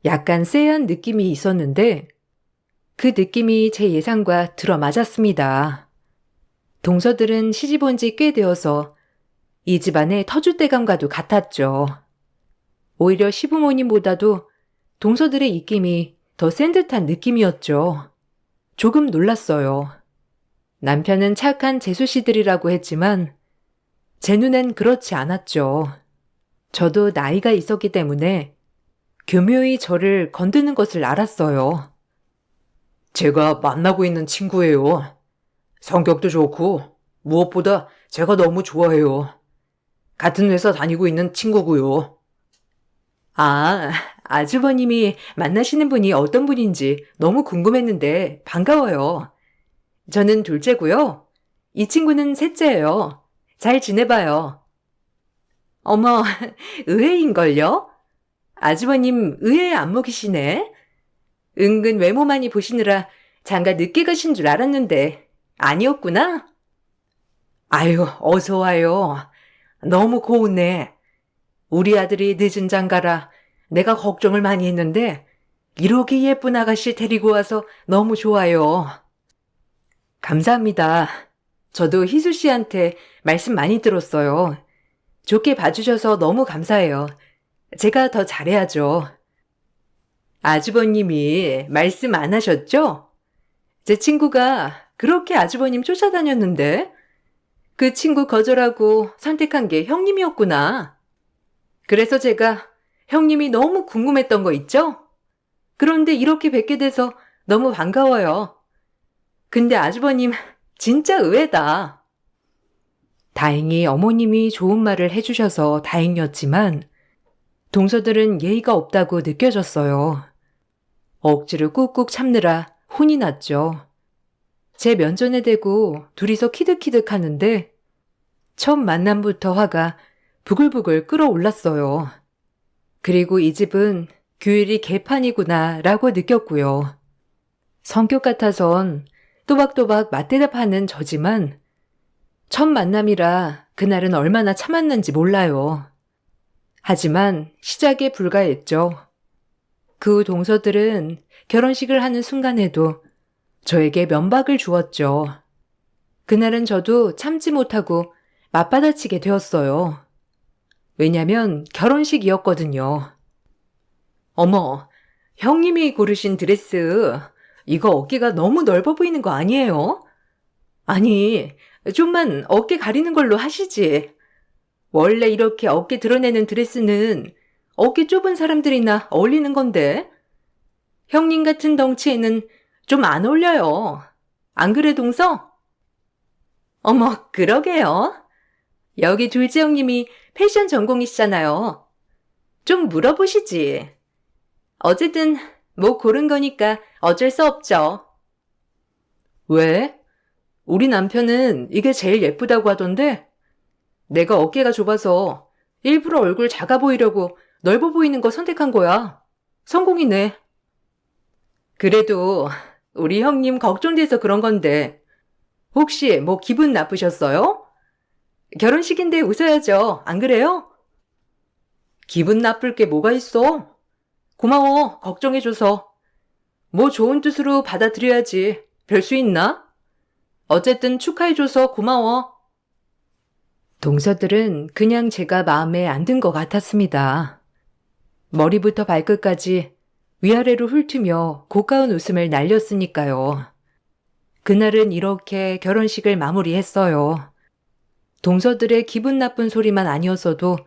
[SPEAKER 1] 약간 쎄한 느낌이 있었는데 그 느낌이 제 예상과 들어맞았습니다. 동서들은 시집 온 지 꽤 되어서 이 집안의 터줏대감과도 같았죠. 오히려 시부모님보다도 동서들의 입김이 더 센 듯한 느낌이었죠. 조금 놀랐어요. 남편은 착한 재수씨들이라고 했지만 제 눈엔 그렇지 않았죠. 저도 나이가 있었기 때문에 교묘히 저를 건드는 것을 알았어요. 제가 만나고 있는 친구예요. 성격도 좋고 무엇보다 제가 너무 좋아해요. 같은 회사 다니고 있는 친구고요. 아, 아주버님이 만나시는 분이 어떤 분인지 너무 궁금했는데 반가워요. 저는 둘째고요. 이 친구는 셋째예요. 잘 지내봐요. 어머, 의외인걸요? 아주버님 의외의 안목이시네. 은근 외모만이 보시느라 장가 늦게 가신 줄 알았는데 아니었구나? 아유, 어서 와요. 너무 고운네. 우리 아들이 늦은 장가라 내가 걱정을 많이 했는데 이렇게 예쁜 아가씨 데리고 와서 너무 좋아요. 감사합니다. 저도 희수 씨한테 말씀 많이 들었어요. 좋게 봐주셔서 너무 감사해요. 제가 더 잘해야죠. 아주버님이 말씀 안 하셨죠? 제 친구가 그렇게 아주버님 쫓아다녔는데 그 친구 거절하고 선택한 게 형님이었구나. 그래서 제가 형님이 너무 궁금했던 거 있죠? 그런데 이렇게 뵙게 돼서 너무 반가워요. 근데 아주버님 진짜 의외다. 다행히 어머님이 좋은 말을 해주셔서 다행이었지만 동서들은 예의가 없다고 느껴졌어요. 억지로 꾹꾹 참느라 혼이 났죠. 제 면전에 대고 둘이서 키득키득 하는데 첫 만남부터 화가 부글부글 끓어올랐어요. 그리고 이 집은 규일이 개판이구나 라고 느꼈고요. 성격 같아선 또박또박 맞대답하는 저지만 첫 만남이라 그날은 얼마나 참았는지 몰라요. 하지만 시작에 불과했죠. 그 후 동서들은 결혼식을 하는 순간에도 저에게 면박을 주었죠. 그날은 저도 참지 못하고 맞받아치게 되었어요. 왜냐면 결혼식이었거든요. 어머, 형님이 고르신 드레스, 이거 어깨가 너무 넓어 보이는 거 아니에요? 아니, 좀만 어깨 가리는 걸로 하시지. 원래 이렇게 어깨 드러내는 드레스는 어깨 좁은 사람들이나 어울리는 건데. 형님 같은 덩치에는 좀 안 어울려요. 안 그래, 동서? 어머, 그러게요. 여기 둘째 형님이 패션 전공이시잖아요. 좀 물어보시지. 어쨌든 뭐 고른 거니까 어쩔 수 없죠. 왜? 우리 남편은 이게 제일 예쁘다고 하던데 내가 어깨가 좁아서 일부러 얼굴 작아 보이려고 넓어 보이는 거 선택한 거야. 성공이네. 그래도 우리 형님 걱정돼서 그런 건데 혹시 뭐 기분 나쁘셨어요? 결혼식인데 웃어야죠. 안 그래요? 기분 나쁠 게 뭐가 있어? 고마워. 걱정해줘서. 뭐 좋은 뜻으로 받아들여야지. 별 수 있나? 어쨌든 축하해줘서 고마워. 동서들은 그냥 제가 마음에 안 든 것 같았습니다. 머리부터 발끝까지 위아래로 훑으며 고가운 웃음을 날렸으니까요. 그날은 이렇게 결혼식을 마무리했어요. 동서들의 기분 나쁜 소리만 아니었어도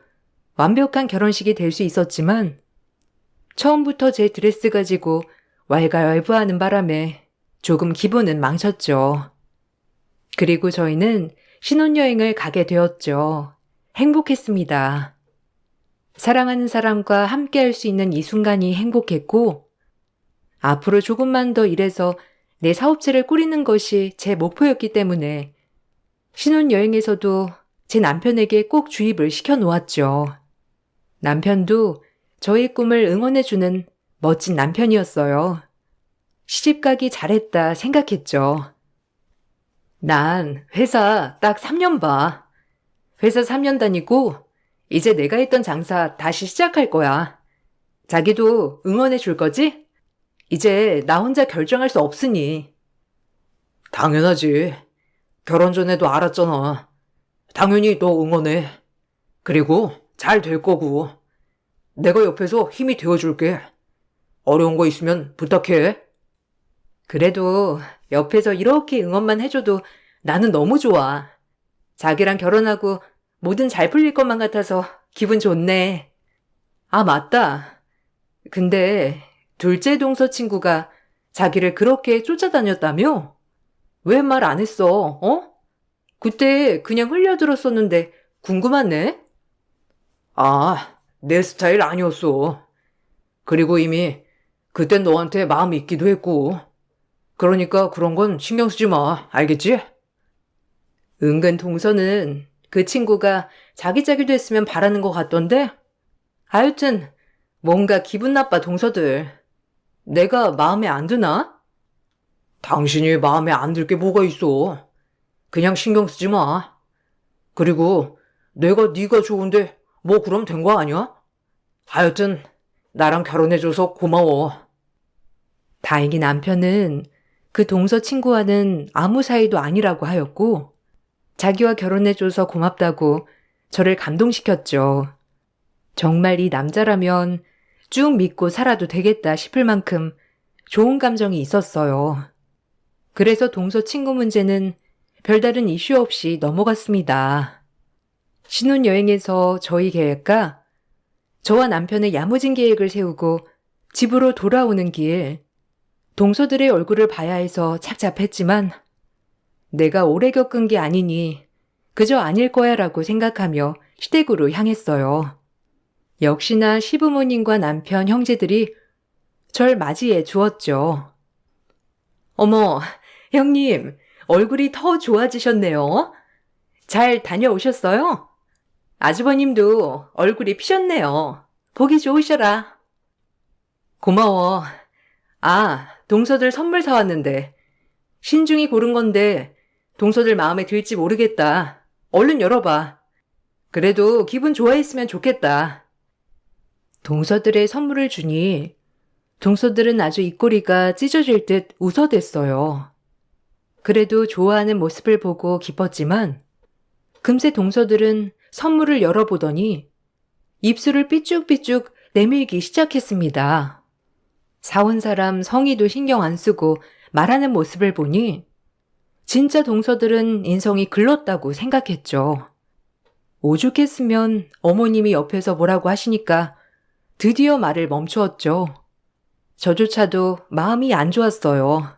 [SPEAKER 1] 완벽한 결혼식이 될 수 있었지만 처음부터 제 드레스 가지고 왈가왈부하는 바람에 조금 기분은 망쳤죠. 그리고 저희는 신혼여행을 가게 되었죠. 행복했습니다. 사랑하는 사람과 함께 할 수 있는 이 순간이 행복했고, 앞으로 조금만 더 일해서 내 사업체를 꾸리는 것이 제 목표였기 때문에 신혼여행에서도 제 남편에게 꼭 주입을 시켜놓았죠. 남편도 저의 꿈을 응원해주는 멋진 남편이었어요. 시집가기 잘했다 생각했죠. 난 회사 딱 3년 봐. 회사 3년 다니고 이제 내가 했던 장사 다시 시작할 거야. 자기도 응원해 줄 거지? 이제 나 혼자 결정할 수 없으니. 당연하지. 결혼 전에도 알았잖아. 당연히 너 응원해. 그리고 잘 될 거고. 내가 옆에서 힘이 되어줄게. 어려운 거 있으면 부탁해. 그래도 옆에서 이렇게 응원만 해줘도 나는 너무 좋아. 자기랑 결혼하고 뭐든 잘 풀릴 것만 같아서 기분 좋네. 아, 맞다. 근데 둘째 동서 친구가 자기를 그렇게 쫓아다녔다며? 왜 말 안 했어, 어? 그때 그냥 흘려들었었는데 궁금하네? 아, 내 스타일 아니었어. 그리고 이미 그땐 너한테 마음이 있기도 했고. 그러니까 그런 건 신경 쓰지 마. 알겠지? 은근 동서는 그 친구가 자기자기도 했으면 바라는 것 같던데? 하여튼 뭔가 기분 나빠 동서들. 내가 마음에 안 드나? 당신이 마음에 안 들 게 뭐가 있어. 그냥 신경 쓰지 마. 그리고 내가 네가 좋은데 뭐 그럼 된 거 아니야? 하여튼 나랑 결혼해줘서 고마워. 다행히 남편은 그 동서 친구와는 아무 사이도 아니라고 하였고 자기와 결혼해줘서 고맙다고 저를 감동시켰죠. 정말 이 남자라면 쭉 믿고 살아도 되겠다 싶을 만큼 좋은 감정이 있었어요. 그래서 동서 친구 문제는 별다른 이슈 없이 넘어갔습니다. 신혼여행에서 저희 계획과 저와 남편의 야무진 계획을 세우고 집으로 돌아오는 길, 동서들의 얼굴을 봐야 해서 착잡했지만 내가 오래 겪은 게 아니니 그저 아닐 거야 라고 생각하며 시댁으로 향했어요. 역시나 시부모님과 남편, 형제들이 절 맞이해 주었죠. 어머, 형님, 얼굴이 더 좋아지셨네요. 잘 다녀오셨어요? 아주버님도 얼굴이 피셨네요. 보기 좋으셔라. 고마워. 아, 동서들 선물 사왔는데. 신중히 고른 건데 동서들 마음에 들지 모르겠다. 얼른 열어봐. 그래도 기분 좋아했으면 좋겠다. 동서들의 선물을 주니 동서들은 아주 입꼬리가 찢어질 듯 웃어댔어요. 그래도 좋아하는 모습을 보고 기뻤지만 금세 동서들은 선물을 열어보더니 입술을 삐쭉삐쭉 내밀기 시작했습니다. 사온 사람 성의도 신경 안 쓰고 말하는 모습을 보니 진짜 동서들은 인성이 글렀다고 생각했죠. 오죽했으면 어머님이 옆에서 뭐라고 하시니까 드디어 말을 멈추었죠. 저조차도 마음이 안 좋았어요.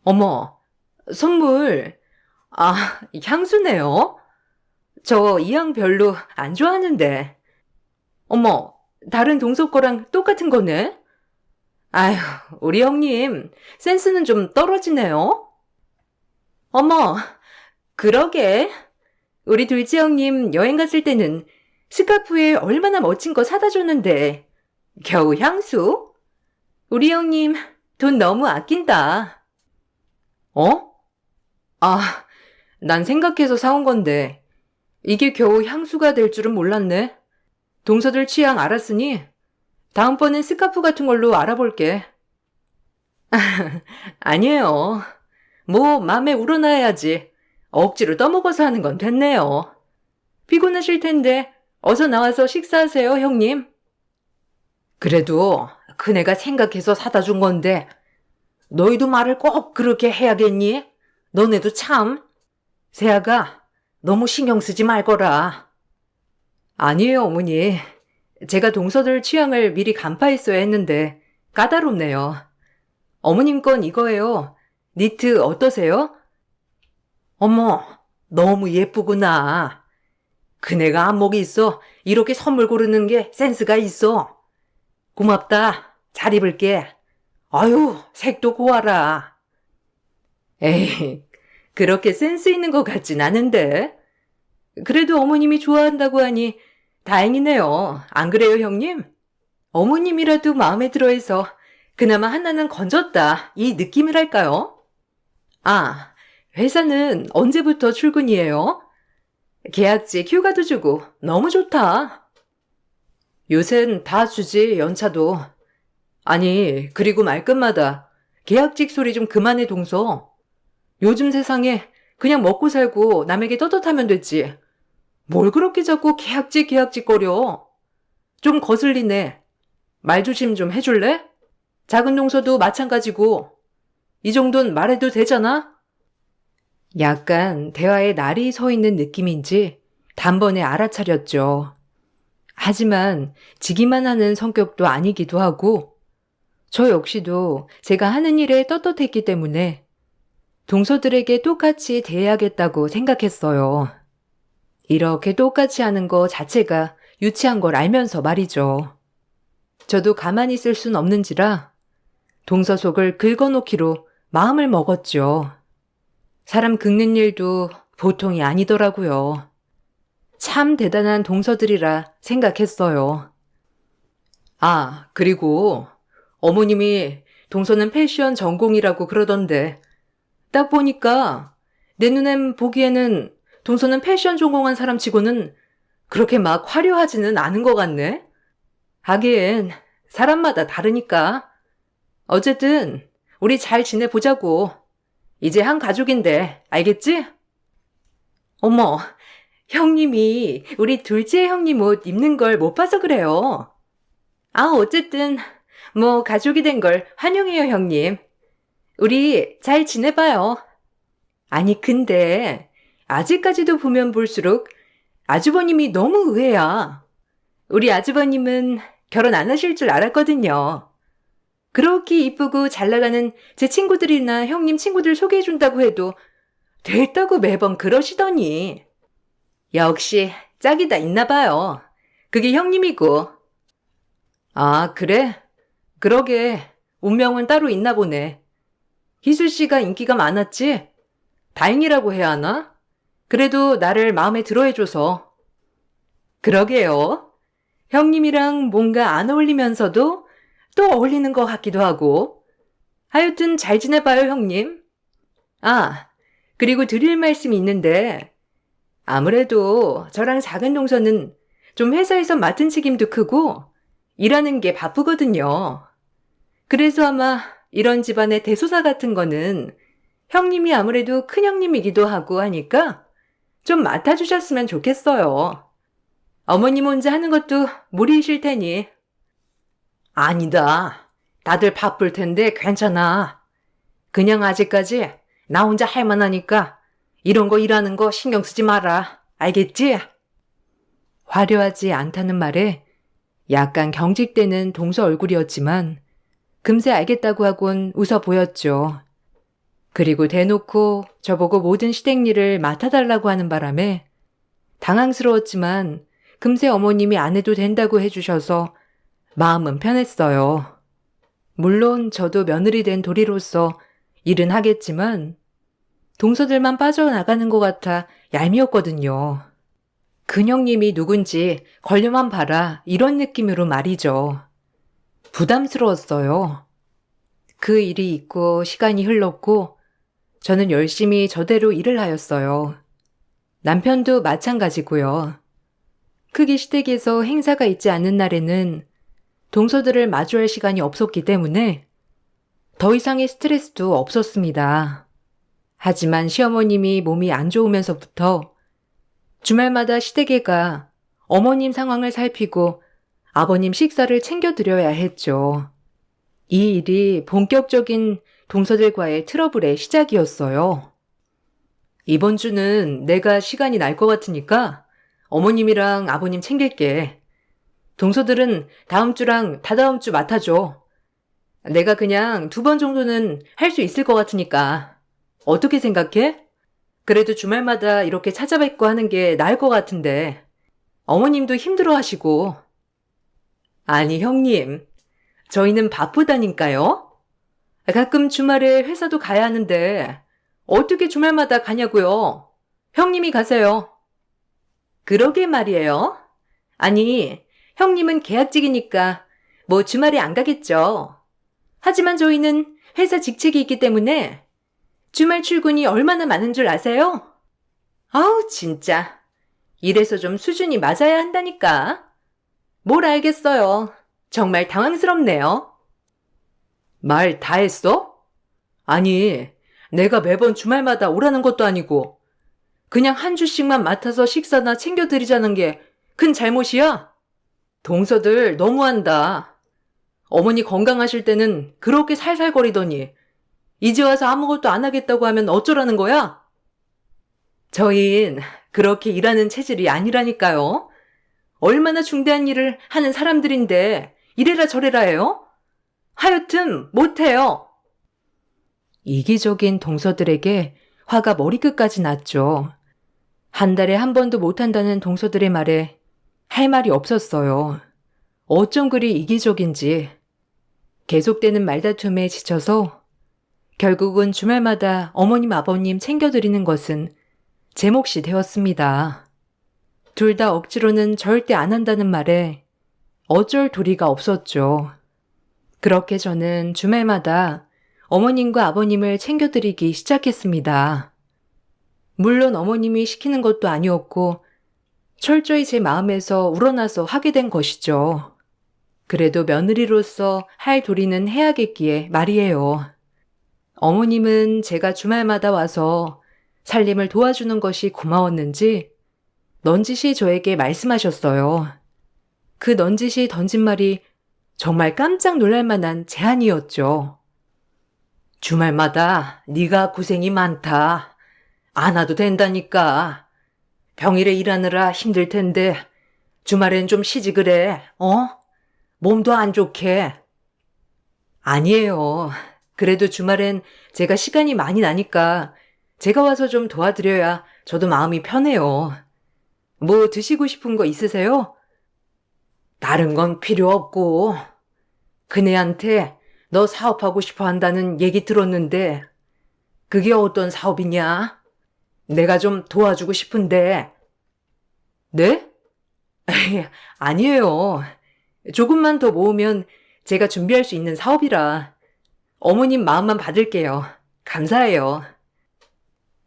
[SPEAKER 1] 어머, 선물. 아, 향수네요? 저 이 향 별로 안 좋아하는데. 어머, 다른 동서 거랑 똑같은 거네? 아휴, 우리 형님, 센스는 좀 떨어지네요? 어머, 그러게. 우리 둘째 형님 여행 갔을 때는 스카프에 얼마나 멋진 거 사다 줬는데, 겨우 향수? 우리 형님, 돈 너무 아낀다. 어? 아, 난 생각해서 사온 건데, 이게 겨우 향수가 될 줄은 몰랐네. 동서들 취향 알았으니, 다음번엔 스카프 같은 걸로 알아볼게. 아니에요. 뭐 맘에 우러나야지. 억지로 떠먹어서 하는 건 됐네요. 피곤하실 텐데 어서 나와서 식사하세요, 형님. 그래도 그네가 생각해서 사다 준 건데 너희도 말을 꼭 그렇게 해야겠니? 너네도 참. 세아가 너무 신경 쓰지 말거라. 아니에요, 어머니. 제가 동서들 취향을 미리 간파했어야 했는데 까다롭네요. 어머님 건 이거예요. 니트 어떠세요? 어머, 너무 예쁘구나. 그네가 안목이 있어. 이렇게 선물 고르는 게 센스가 있어. 고맙다. 잘 입을게. 아유, 색도 고와라. 에이, 그렇게 센스 있는 것 같진 않은데. 그래도 어머님이 좋아한다고 하니 다행이네요. 안 그래요, 형님? 어머님이라도 마음에 들어해서 그나마 하나는 건졌다. 이 느낌이랄까요? 아, 회사는 언제부터 출근이에요? 계약직 휴가도 주고 너무 좋다. 요샌 다 주지, 연차도. 아니, 그리고 말끝마다 계약직 소리 좀 그만해, 동서. 요즘 세상에 그냥 먹고 살고 남에게 떳떳하면 됐지. 뭘 그렇게 자꾸 계약직 거려. 좀 거슬리네. 말 조심 좀 해줄래? 작은 동서도 마찬가지고. 이 정도는 말해도 되잖아? 약간 대화에 날이 서 있는 느낌인지 단번에 알아차렸죠. 하지만 지기만 하는 성격도 아니기도 하고 저 역시도 제가 하는 일에 떳떳했기 때문에 동서들에게 똑같이 대해야겠다고 생각했어요. 이렇게 똑같이 하는 거 자체가 유치한 걸 알면서 말이죠. 저도 가만히 있을 순 없는지라 동서 속을 긁어놓기로 마음을 먹었죠. 사람 긁는 일도 보통이 아니더라고요. 참 대단한 동서들이라 생각했어요. 아, 그리고 어머님이 동서는 패션 전공이라고 그러던데 딱 보니까 내 눈엔 보기에는 동서는 패션 전공한 사람 치고는 그렇게 막 화려하지는 않은 것 같네. 하긴 사람마다 다르니까. 어쨌든 우리 잘 지내보자고. 이제 한 가족인데 알겠지? 어머, 형님이 우리 둘째 형님 옷 입는 걸 못 봐서 그래요. 아, 어쨌든 뭐 가족이 된 걸 환영해요, 형님. 우리 잘 지내봐요. 아니, 근데 아직까지도 보면 볼수록 아주버님이 너무 의외야. 우리 아주버님은 결혼 안 하실 줄 알았거든요. 그렇게 이쁘고 잘 나가는 제 친구들이나 형님 친구들 소개해준다고 해도 됐다고 매번 그러시더니. 역시 짝이 다 있나 봐요. 그게 형님이고. 아, 그래? 그러게 운명은 따로 있나 보네. 희수 씨가 인기가 많았지? 다행이라고 해야 하나? 그래도 나를 마음에 들어 해줘서. 그러게요. 형님이랑 뭔가 안 어울리면서도 또 어울리는 것 같기도 하고. 하여튼 잘 지내봐요, 형님. 아, 그리고 드릴 말씀이 있는데 아무래도 저랑 작은 동서는 좀 회사에서 맡은 책임도 크고 일하는 게 바쁘거든요. 그래서 아마 이런 집안의 대소사 같은 거는 형님이 아무래도 큰형님이기도 하고 하니까 좀 맡아주셨으면 좋겠어요. 어머님 혼자 하는 것도 무리이실 테니. 아니다. 다들 바쁠 텐데 괜찮아. 그냥 아직까지 나 혼자 할 만하니까 이런 거 일하는 거 신경 쓰지 마라. 알겠지? 화려하지 않다는 말에 약간 경직되는 동서 얼굴이었지만 금세 알겠다고 하곤 웃어 보였죠. 그리고 대놓고 저보고 모든 시댁 일을 맡아달라고 하는 바람에 당황스러웠지만 금세 어머님이 안 해도 된다고 해주셔서 마음은 편했어요. 물론 저도 며느리 된 도리로서 일은 하겠지만 동서들만 빠져나가는 것 같아 얄미웠거든요. 큰형님이 누군지 걸려만 봐라 이런 느낌으로 말이죠. 부담스러웠어요. 그 일이 있고 시간이 흘렀고 저는 열심히 저대로 일을 하였어요. 남편도 마찬가지고요. 크게 시댁에서 행사가 있지 않는 날에는 동서들을 마주할 시간이 없었기 때문에 더 이상의 스트레스도 없었습니다. 하지만 시어머님이 몸이 안 좋으면서부터 주말마다 시댁에가 어머님 상황을 살피고 아버님 식사를 챙겨드려야 했죠. 이 일이 본격적인 동서들과의 트러블의 시작이었어요. 이번 주는 내가 시간이 날 것 같으니까 어머님이랑 아버님 챙길게. 동서들은 다음 주랑 다다음 주 맡아줘. 내가 그냥 2번 정도는 할 수 있을 것 같으니까. 어떻게 생각해? 그래도 주말마다 이렇게 찾아뵙고 하는 게 나을 것 같은데. 어머님도 힘들어 하시고. 아니, 형님. 저희는 바쁘다니까요. 가끔 주말에 회사도 가야 하는데 어떻게 주말마다 가냐고요? 형님이 가세요. 그러게 말이에요. 아니, 형님은 계약직이니까 뭐 주말에 안 가겠죠. 하지만 저희는 회사 직책이 있기 때문에 주말 출근이 얼마나 많은 줄 아세요? 아우, 진짜. 이래서 좀 수준이 맞아야 한다니까. 뭘 알겠어요. 정말 당황스럽네요. 말 다 했어? 아니, 내가 매번 주말마다 오라는 것도 아니고 그냥 한 주씩만 맡아서 식사나 챙겨드리자는 게 큰 잘못이야? 동서들 너무한다. 어머니 건강하실 때는 그렇게 살살거리더니 이제 와서 아무것도 안 하겠다고 하면 어쩌라는 거야? 저흰 그렇게 일하는 체질이 아니라니까요. 얼마나 중대한 일을 하는 사람들인데 이래라 저래라 해요? 하여튼 못해요. 이기적인 동서들에게 화가 머리끝까지 났죠. 한 달에 한 번도 못한다는 동서들의 말에 할 말이 없었어요. 어쩜 그리 이기적인지. 계속되는 말다툼에 지쳐서 결국은 주말마다 어머님 아버님 챙겨드리는 것은 제 몫이 되었습니다. 둘 다 억지로는 절대 안 한다는 말에 어쩔 도리가 없었죠. 그렇게 저는 주말마다 어머님과 아버님을 챙겨드리기 시작했습니다. 물론 어머님이 시키는 것도 아니었고 철저히 제 마음에서 우러나서 하게 된 것이죠. 그래도 며느리로서 할 도리는 해야겠기에 말이에요. 어머님은 제가 주말마다 와서 살림을 도와주는 것이 고마웠는지 넌지시 저에게 말씀하셨어요. 그 넌지시 던진 말이 정말 깜짝 놀랄 만한 제안이었죠. 주말마다 네가 고생이 많다. 안 와도 된다니까. 평일에 일하느라 힘들 텐데 주말엔 좀 쉬지 그래. 몸도 안 좋게. 아니에요. 그래도 주말엔 제가 시간이 많이 나니까 제가 와서 좀 도와드려야 저도 마음이 편해요. 뭐 드시고 싶은 거 있으세요? 다른 건 필요 없고 그네한테 너 사업하고 싶어 한다는 얘기 들었는데 그게 어떤 사업이냐? 내가 좀 도와주고 싶은데. 네? 아니에요. 조금만 더 모으면 제가 준비할 수 있는 사업이라 어머님 마음만 받을게요. 감사해요.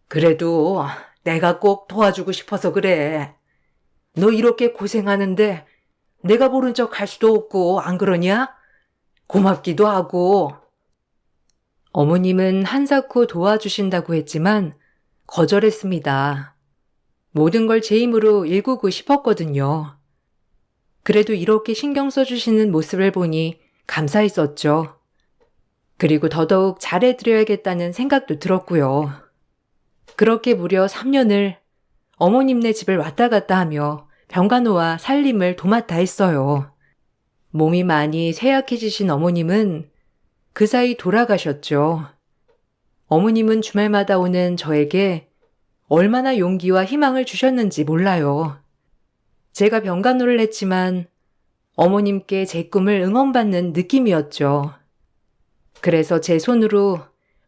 [SPEAKER 1] 그래도 내가 꼭 도와주고 싶어서 그래. 너 이렇게 고생하는데 내가 모른 척 할 수도 없고 안 그러냐? 고맙기도 하고. 어머님은 한사코 도와주신다고 했지만 거절했습니다. 모든 걸 제 힘으로 일구고 싶었거든요. 그래도 이렇게 신경 써주시는 모습을 보니 감사했었죠. 그리고 더더욱 잘해드려야겠다는 생각도 들었고요. 그렇게 무려 3년을 어머님네 집을 왔다 갔다 하며 병간호와 살림을 도맡아 했어요. 몸이 많이 쇠약해지신 어머님은 그 사이 돌아가셨죠. 어머님은 주말마다 오는 저에게 얼마나 용기와 희망을 주셨는지 몰라요. 제가 병간호를 했지만 어머님께 제 꿈을 응원받는 느낌이었죠. 그래서 제 손으로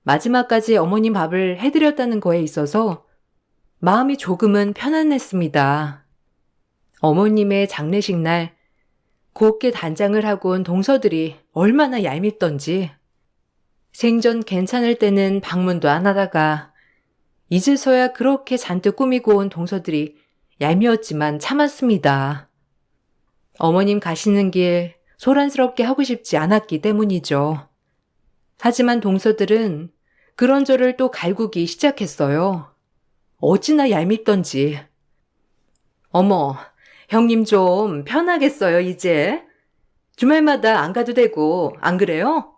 [SPEAKER 1] 마지막까지 어머님 밥을 해드렸다는 거에 있어서 마음이 조금은 편안했습니다. 어머님의 장례식 날 곱게 단장을 하고 온 동서들이 얼마나 얄밉던지 생전 괜찮을 때는 방문도 안 하다가 이제서야 그렇게 잔뜩 꾸미고 온 동서들이 얄미웠지만 참았습니다. 어머님 가시는 길 소란스럽게 하고 싶지 않았기 때문이죠. 하지만 동서들은 그런 저를 또 갈구기 시작했어요. 어찌나 얄밉던지. 어머, 형님 좀 편하겠어요, 이제. 주말마다 안 가도 되고, 안 그래요?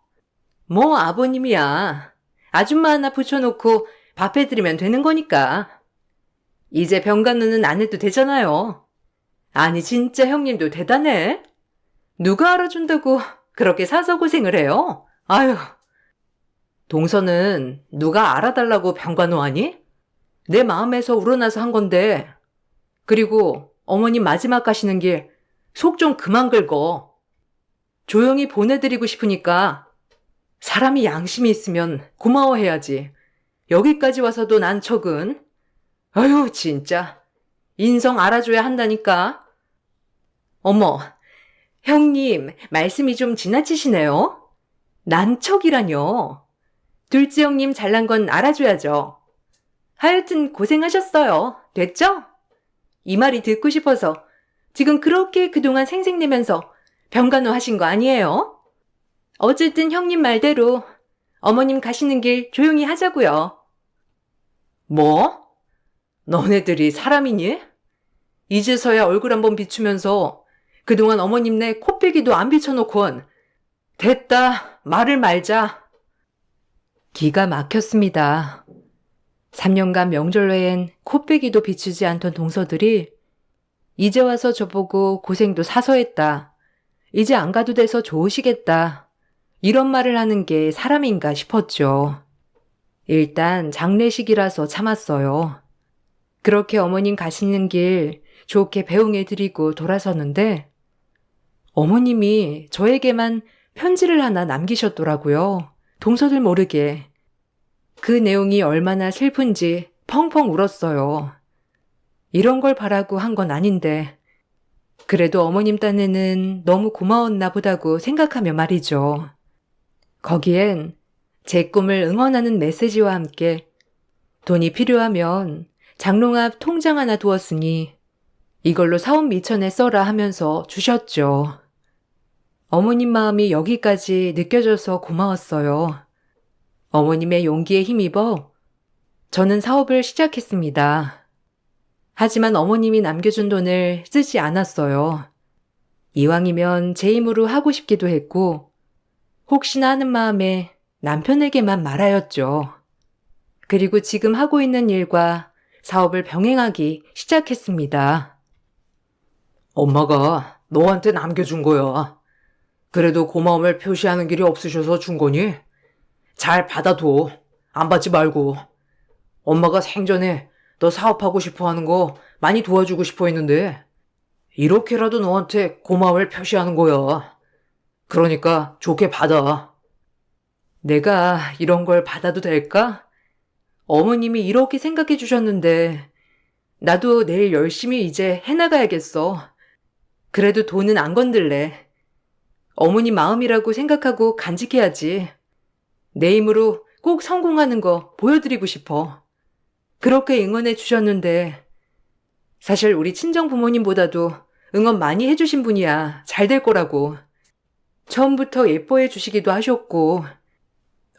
[SPEAKER 1] 뭐 아버님이야. 아줌마 하나 붙여놓고 밥 해드리면 되는 거니까. 이제 병간호는 안 해도 되잖아요. 아니 진짜 형님도 대단해. 누가 알아준다고 그렇게 사서 고생을 해요? 아유. 동서는 누가 알아달라고 병간호 하니? 내 마음에서 우러나서 한 건데. 그리고 어머님 마지막 가시는 길 속 좀 그만 긁어. 조용히 보내드리고 싶으니까 사람이 양심이 있으면 고마워해야지. 여기까지 와서도 난 척은. 아유 진짜. 인성 알아줘야 한다니까. 어머, 형님 말씀이 좀 지나치시네요. 난척이라뇨. 둘째 형님 잘난 건 알아줘야죠. 하여튼 고생하셨어요. 됐죠? 이 말이 듣고 싶어서 지금 그렇게 그동안 생색내면서 병간호 하신 거 아니에요? 어쨌든 형님 말대로 어머님 가시는 길 조용히 하자고요. 뭐? 너네들이 사람이니? 이제서야 얼굴 한번 비추면서 그동안 어머님네 코빼기도 안 비춰놓곤. 됐다, 말을 말자. 기가 막혔습니다. 3년간 명절 외엔 코빼기도 비추지 않던 동서들이 이제 와서 저보고 고생도 사서 했다. 이제 안 가도 돼서 좋으시겠다. 이런 말을 하는 게 사람인가 싶었죠. 일단 장례식이라서 참았어요. 그렇게 어머님 가시는 길 좋게 배웅해드리고 돌아섰는데 어머님이 저에게만 편지를 하나 남기셨더라고요. 동서들 모르게. 그 내용이 얼마나 슬픈지 펑펑 울었어요. 이런 걸 바라고 한 건 아닌데 그래도 어머님 딴에는 너무 고마웠나 보다고 생각하며 말이죠. 거기엔 제 꿈을 응원하는 메시지와 함께 돈이 필요하면 장롱 앞 통장 하나 두었으니 이걸로 사업 미천에 써라 하면서 주셨죠. 어머님 마음이 여기까지 느껴져서 고마웠어요. 어머님의 용기에 힘입어 저는 사업을 시작했습니다. 하지만 어머님이 남겨준 돈을 쓰지 않았어요. 이왕이면 제 힘으로 하고 싶기도 했고 혹시나 하는 마음에 남편에게만 말하였죠. 그리고 지금 하고 있는 일과 사업을 병행하기 시작했습니다. 엄마가 너한테 남겨준 거야. 그래도 고마움을 표시하는 길이 없으셔서 준 거니? 잘 받아둬. 안 받지 말고. 엄마가 생전에 너 사업하고 싶어 하는 거 많이 도와주고 싶어 했는데 이렇게라도 너한테 고마움을 표시하는 거야. 그러니까 좋게 받아. 내가 이런 걸 받아도 될까? 어머님이 이렇게 생각해 주셨는데 나도 내일 열심히 이제 해나가야겠어. 그래도 돈은 안 건들래. 어머니 마음이라고 생각하고 간직해야지. 내 힘으로 꼭 성공하는 거 보여드리고 싶어. 그렇게 응원해 주셨는데 사실 우리 친정 부모님보다도 응원 많이 해주신 분이야. 잘 될 거라고. 처음부터 예뻐해 주시기도 하셨고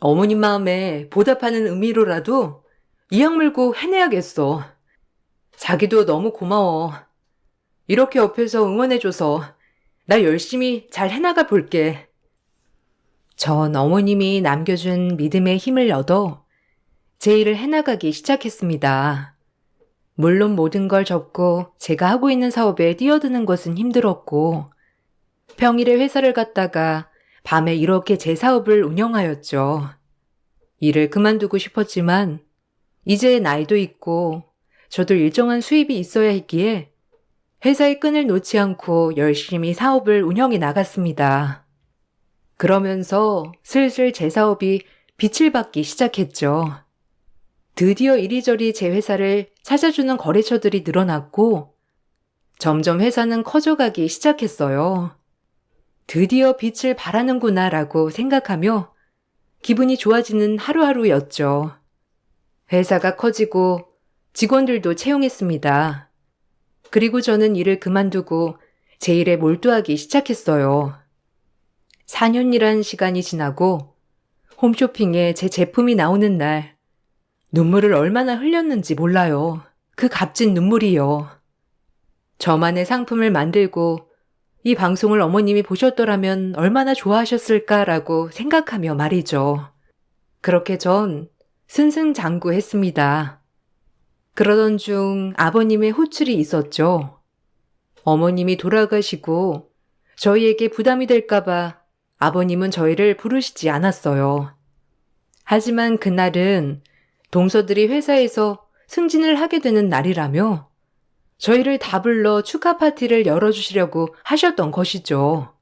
[SPEAKER 1] 어머님 마음에 보답하는 의미로라도 이악 물고 해내야겠어. 자기도 너무 고마워. 이렇게 옆에서 응원해줘서 나 열심히 잘 해나가 볼게. 전 어머님이 남겨준 믿음의 힘을 얻어 제 일을 해나가기 시작했습니다. 물론 모든 걸 접고 제가 하고 있는 사업에 뛰어드는 것은 힘들었고 평일에 회사를 갔다가 밤에 이렇게 제 사업을 운영하였죠. 일을 그만두고 싶었지만 이제 나이도 있고 저도 일정한 수입이 있어야 했기에 회사의 끈을 놓지 않고 열심히 사업을 운영해 나갔습니다. 그러면서 슬슬 제 사업이 빛을 받기 시작했죠. 드디어 이리저리 제 회사를 찾아주는 거래처들이 늘어났고 점점 회사는 커져가기 시작했어요. 드디어 빛을 발하는구나 라고 생각하며 기분이 좋아지는 하루하루였죠. 회사가 커지고 직원들도 채용했습니다. 그리고 저는 일을 그만두고 제 일에 몰두하기 시작했어요. 4년이란 시간이 지나고 홈쇼핑에 제 제품이 나오는 날 눈물을 얼마나 흘렸는지 몰라요. 그 값진 눈물이요. 저만의 상품을 만들고 이 방송을 어머님이 보셨더라면 얼마나 좋아하셨을까라고 생각하며 말이죠. 그렇게 전 승승장구했습니다. 그러던 중 아버님의 호출이 있었죠. 어머님이 돌아가시고 저희에게 부담이 될까봐 아버님은 저희를 부르시지 않았어요. 하지만 그날은 동서들이 회사에서 승진을 하게 되는 날이라며 저희를 다 불러 축하 파티를 열어주시려고 하셨던 것이죠.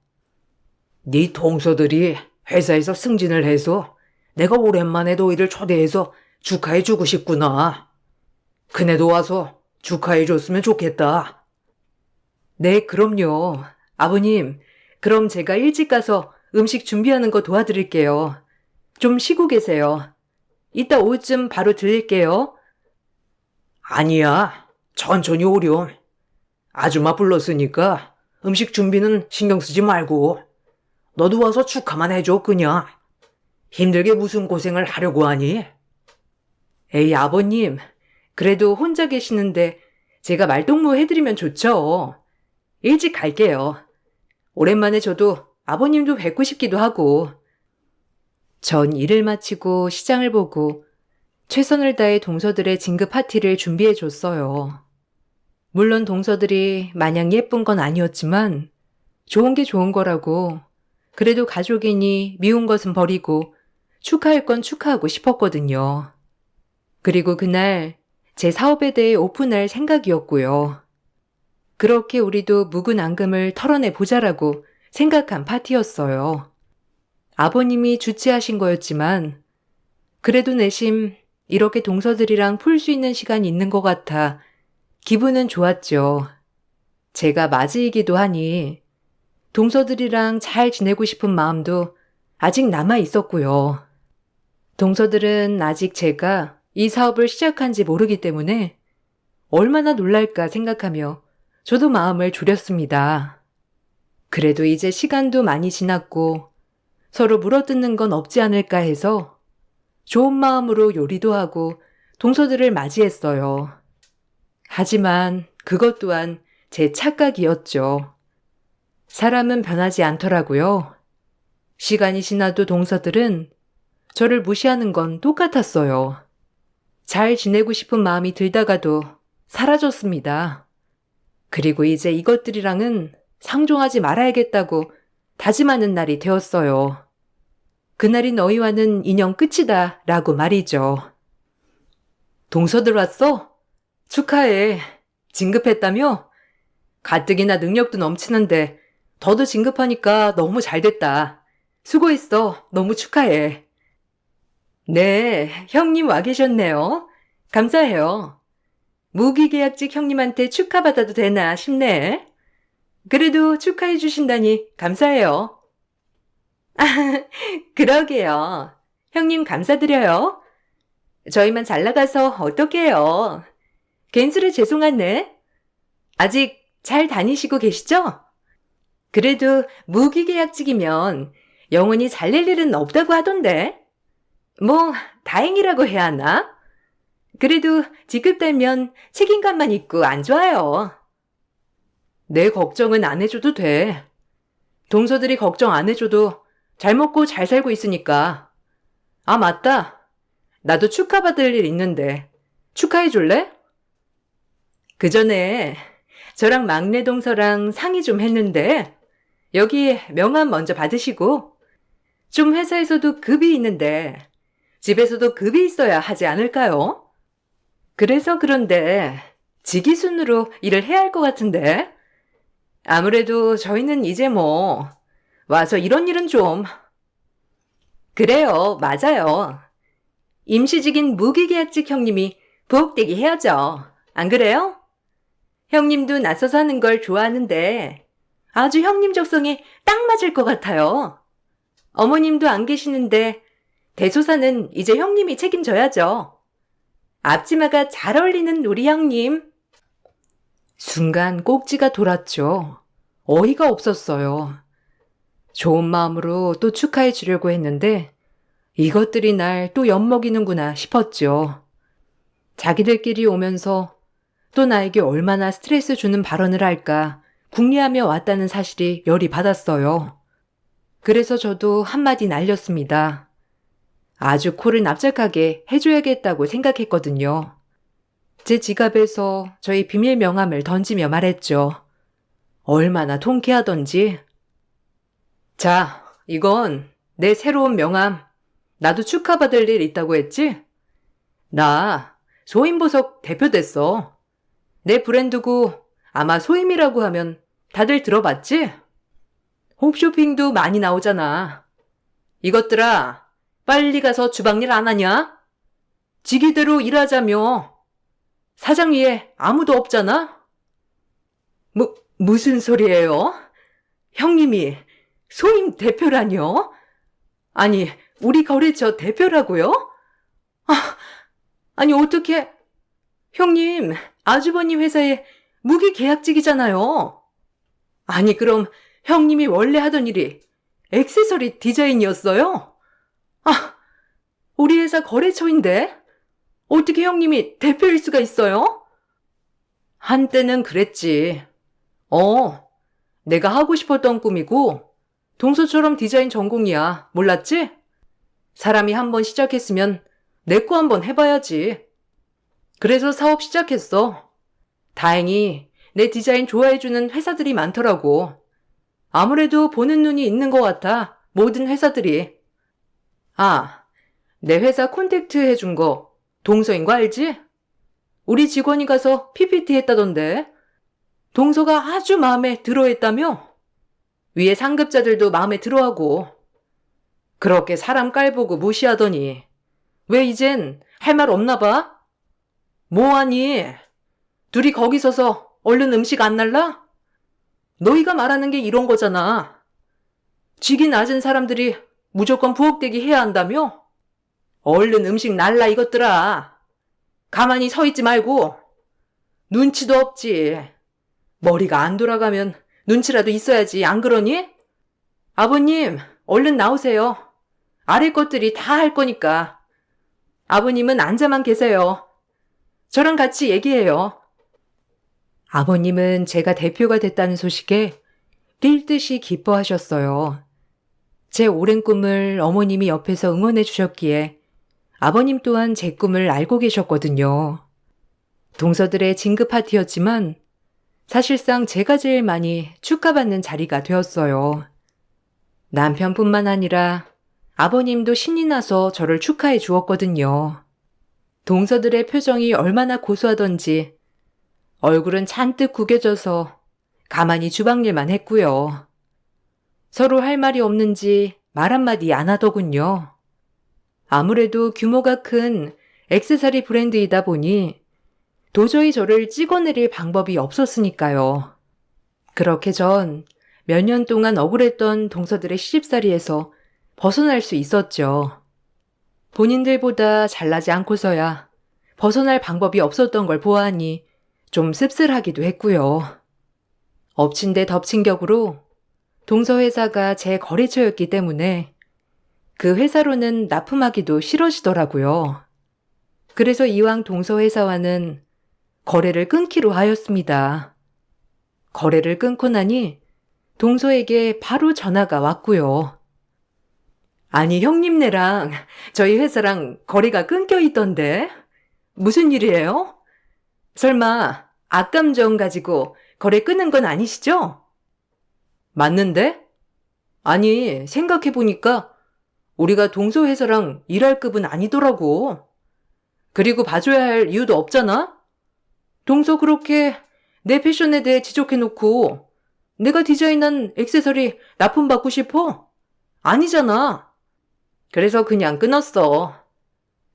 [SPEAKER 1] 네 동서들이 회사에서 승진을 해서 내가 오랜만에 너희를 초대해서 축하해주고 싶구나. 그네도 와서 축하해줬으면 좋겠다. 네, 그럼요. 아버님, 그럼 제가 일찍 가서 음식 준비하는 거 도와드릴게요. 좀 쉬고 계세요. 이따 오후쯤 바로 들릴게요. 아니야. 천천히 오렴. 아줌마 불렀으니까 음식 준비는 신경 쓰지 말고 너도 와서 축하만 해줘 그냥. 힘들게 무슨 고생을 하려고 하니? 에이 아버님, 그래도 혼자 계시는데 제가 말동무 해드리면 좋죠. 일찍 갈게요. 오랜만에 저도 아버님도 뵙고 싶기도 하고. 전 일을 마치고 시장을 보고 최선을 다해 동서들의 진급 파티를 준비해줬어요. 물론 동서들이 마냥 예쁜 건 아니었지만 좋은 게 좋은 거라고, 그래도 가족이니 미운 것은 버리고 축하할 건 축하하고 싶었거든요. 그리고 그날 제 사업에 대해 오픈할 생각이었고요. 그렇게 우리도 묵은 앙금을 털어내 보자라고 생각한 파티였어요. 아버님이 주최하신 거였지만 그래도 내심 이렇게 동서들이랑 풀 수 있는 시간이 있는 것 같아 기분은 좋았죠. 제가 맞이이기도 하니 동서들이랑 잘 지내고 싶은 마음도 아직 남아 있었고요. 동서들은 아직 제가 이 사업을 시작한지 모르기 때문에 얼마나 놀랄까 생각하며 저도 마음을 졸였습니다. 그래도 이제 시간도 많이 지났고 서로 물어뜯는 건 없지 않을까 해서 좋은 마음으로 요리도 하고 동서들을 맞이했어요. 하지만 그것 또한 제 착각이었죠. 사람은 변하지 않더라고요. 시간이 지나도 동서들은 저를 무시하는 건 똑같았어요. 잘 지내고 싶은 마음이 들다가도 사라졌습니다. 그리고 이제 이것들이랑은 상종하지 말아야겠다고 다짐하는 날이 되었어요. 그날이 너희와는 인연 끝이다 라고 말이죠. 동서들 왔어? 축하해. 진급했다며? 가뜩이나 능력도 넘치는데 더도 진급하니까 너무 잘됐다. 수고했어. 너무 축하해. 네, 형님 와 계셨네요. 감사해요. 무기계약직 형님한테 축하받아도 되나 싶네. 그래도 축하해 주신다니 감사해요. 그러게요. 형님 감사드려요. 저희만 잘 나가서 어떡해요. 괜스레 죄송하네. 아직 잘 다니시고 계시죠? 그래도 무기계약직이면 영원히 잘 낼 일은 없다고 하던데. 뭐 다행이라고 해야 하나? 그래도 직급 달면 책임감만 있고 안 좋아요. 내 걱정은 안 해줘도 돼. 동서들이 걱정 안 해줘도 잘 먹고 잘 살고 있으니까. 아 맞다. 나도 축하받을 일 있는데 축하해 줄래? 그 전에 저랑 막내 동서랑 상의 좀 했는데 여기 명함 먼저 받으시고, 좀 회사에서도 급이 있는데 집에서도 급이 있어야 하지 않을까요? 그래서 그런데 지기순으로 일을 해야 할 것 같은데. 아무래도 저희는 이제 뭐 와서 이런 일은 좀. 그래요, 맞아요. 임시직인 무기계약직 형님이 부엌대기 해야죠. 안 그래요? 형님도 나서서 하는 걸 좋아하는데 아주 형님 적성에 딱 맞을 것 같아요. 어머님도 안 계시는데 대소사는 이제 형님이 책임져야죠. 앞치마가 잘 어울리는 우리 형님. 순간 꼭지가 돌았죠. 어이가 없었어요. 좋은 마음으로 또 축하해 주려고 했는데 이것들이 날 또 엿먹이는구나 싶었죠. 자기들끼리 오면서 또 나에게 얼마나 스트레스 주는 발언을 할까 궁리하며 왔다는 사실이 열이 받았어요. 그래서 저도 한마디 날렸습니다. 아주 코를 납작하게 해줘야겠다고 생각했거든요. 제 지갑에서 저희 비밀 명함을 던지며 말했죠. 얼마나 통쾌하던지. 자, 이건 내 새로운 명함. 나도 축하받을 일 있다고 했지? 나 소임보석 대표 됐어. 내 브랜드고 아마 소임이라고 하면 다들 들어봤지? 홈쇼핑도 많이 나오잖아. 이것들아, 빨리 가서 주방일 안 하냐? 지기대로 일하자며. 사장 위에 아무도 없잖아? 무슨 소리예요? 형님이 소임 대표라뇨? 아니, 우리 거래처 대표라고요? 아니 어떻게... 형님, 아주버님 회사에 무기계약직이잖아요. 아니 그럼 형님이 원래 하던 일이 액세서리 디자인이었어요? 우리 회사 거래처인데 어떻게 형님이 대표일 수가 있어요? 한때는 그랬지. 내가 하고 싶었던 꿈이고 동서처럼 디자인 전공이야. 몰랐지? 사람이 한번 시작했으면 내 거 한번 해봐야지. 그래서 사업 시작했어. 다행히 내 디자인 좋아해주는 회사들이 많더라고. 아무래도 보는 눈이 있는 것 같아. 모든 회사들이. 내 회사 콘택트 해준 거 동서인 거 알지? 우리 직원이 가서 PPT 했다던데. 동서가 아주 마음에 들어했다며? 위에 상급자들도 마음에 들어하고. 그렇게 사람 깔보고 무시하더니 왜 이젠 할 말 없나 봐? 뭐하니? 둘이 거기 서서 얼른 음식 안 날라? 너희가 말하는 게 이런 거잖아. 직이 낮은 사람들이 무조건 부엌대기 해야 한다며? 얼른 음식 날라 이것들아. 가만히 서 있지 말고. 눈치도 없지. 머리가 안 돌아가면 눈치라도 있어야지. 안 그러니? 아버님, 얼른 나오세요. 아래 것들이 다 할 거니까. 아버님은 앉아만 계세요. 저랑 같이 얘기해요. 아버님은 제가 대표가 됐다는 소식에 뛸 듯이 기뻐하셨어요. 제 오랜 꿈을 어머님이 옆에서 응원해 주셨기에 아버님 또한 제 꿈을 알고 계셨거든요. 동서들의 진급 파티였지만 사실상 제가 제일 많이 축하받는 자리가 되었어요. 남편뿐만 아니라 아버님도 신이 나서 저를 축하해 주었거든요. 동서들의 표정이 얼마나 고소하던지 얼굴은 잔뜩 구겨져서 가만히 주방일만 했고요. 서로 할 말이 없는지 말 한마디 안 하더군요. 아무래도 규모가 큰 액세서리 브랜드이다 보니 도저히 저를 찍어내릴 방법이 없었으니까요. 그렇게 전 몇 년 동안 억울했던 동서들의 시집살이에서 벗어날 수 있었죠. 본인들보다 잘나지 않고서야 벗어날 방법이 없었던 걸 보아하니 좀 씁쓸하기도 했고요. 엎친 데 덮친 격으로 동서회사가 제 거래처였기 때문에 그 회사로는 납품하기도 싫어지더라고요. 그래서 이왕 동서회사와는 거래를 끊기로 하였습니다. 거래를 끊고 나니 동서에게 바로 전화가 왔고요. 아니 형님네랑 저희 회사랑 거래가 끊겨 있던데 무슨 일이에요? 설마 악감정 가지고 거래 끊은 건 아니시죠? 맞는데? 아니 생각해보니까 우리가 동서회사랑 일할 급은 아니더라고. 그리고 봐줘야 할 이유도 없잖아? 동서 그렇게 내 패션에 대해 지적해놓고 내가 디자인한 액세서리 납품받고 싶어? 아니잖아. 그래서 그냥 끊었어.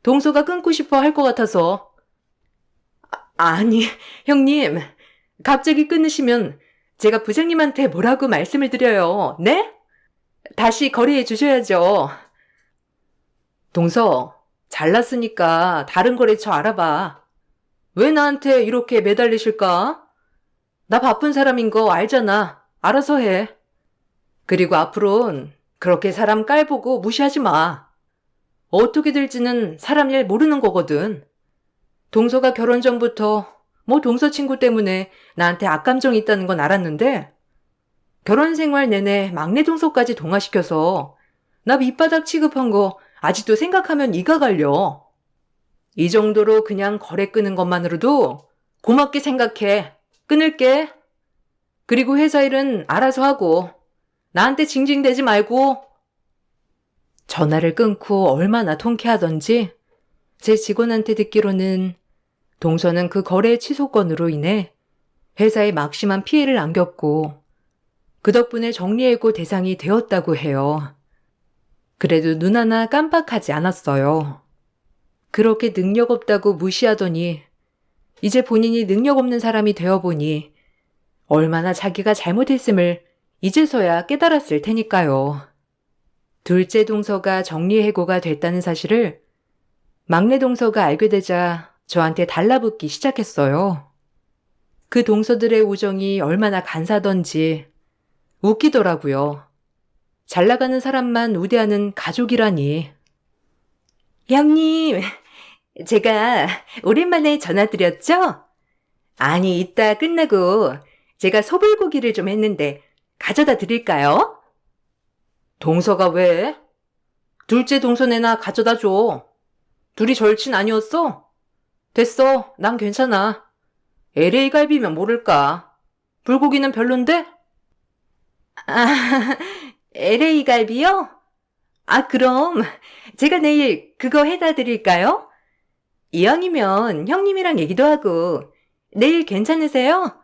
[SPEAKER 1] 동서가 끊고 싶어 할 것 같아서. 아니, 형님. 갑자기 끊으시면 제가 부장님한테 뭐라고 말씀을 드려요. 네? 다시 거래해 주셔야죠. 동서, 잘났으니까 다른 거래처 알아봐. 왜 나한테 이렇게 매달리실까? 나 바쁜 사람인 거 알잖아. 알아서 해. 그리고 앞으론 그렇게 사람 깔보고 무시하지 마. 어떻게 될지는 사람 일 모르는 거거든. 동서가 결혼 전부터 뭐 동서 친구 때문에 나한테 악감정이 있다는 건 알았는데 결혼 생활 내내 막내 동서까지 동화시켜서 나 밑바닥 취급한 거 아직도 생각하면 이가 갈려. 이 정도로 그냥 거래 끄는 것만으로도 고맙게 생각해. 끊을게. 그리고 회사 일은 알아서 하고 나한테 징징대지 말고. 전화를 끊고 얼마나 통쾌하던지 제 직원한테 듣기로는 동서는 그 거래 취소 건으로 인해 회사에 막심한 피해를 안겼고 그 덕분에 정리해고 대상이 되었다고 해요. 그래도 눈 하나 깜빡하지 않았어요. 그렇게 능력 없다고 무시하더니 이제 본인이 능력 없는 사람이 되어보니 얼마나 자기가 잘못했음을 이제서야 깨달았을 테니까요. 둘째 동서가 정리해고가 됐다는 사실을 막내 동서가 알게 되자 저한테 달라붙기 시작했어요. 그 동서들의 우정이 얼마나 간사던지 웃기더라고요. 잘 나가는 사람만 우대하는 가족이라니. 형님, 제가 오랜만에 전화드렸죠? 아니, 이따 끝나고 제가 소불고기를 좀 했는데 가져다 드릴까요? 동서가 왜? 둘째 동서네나 가져다 줘. 둘이 절친 아니었어? 됐어, 난 괜찮아. LA 갈비면 모를까. 불고기는 별론데? 아, LA 갈비요? 아, 그럼 제가 내일 그거 해다 드릴까요? 이왕이면 형님이랑 얘기도 하고 내일 괜찮으세요?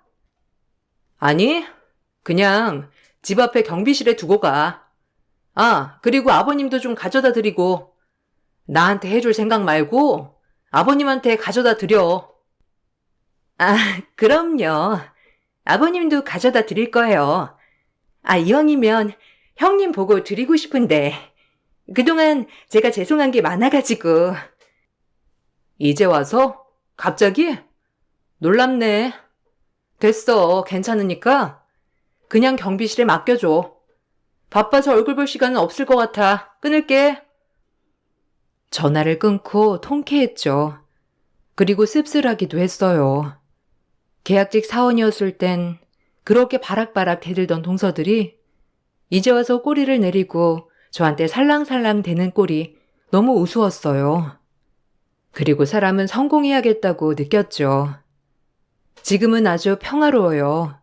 [SPEAKER 1] 아니, 그냥 집 앞에 경비실에 두고 가. 아, 그리고 아버님도 좀 가져다 드리고 나한테 해줄 생각 말고 아버님한테 가져다 드려. 아, 그럼요. 아버님도 가져다 드릴 거예요. 아, 이왕이면 형님 보고 드리고 싶은데 그동안 제가 죄송한 게 많아가지고. 이제 와서? 갑자기? 놀랍네. 됐어, 괜찮으니까 그냥 경비실에 맡겨줘. 바빠서 얼굴 볼 시간은 없을 것 같아. 끊을게. 전화를 끊고 통쾌했죠. 그리고 씁쓸하기도 했어요. 계약직 사원이었을 땐 그렇게 바락바락 대들던 동서들이 이제 와서 꼬리를 내리고 저한테 살랑살랑 대는 꼴이 너무 우스웠어요. 그리고 사람은 성공해야겠다고 느꼈죠. 지금은 아주 평화로워요.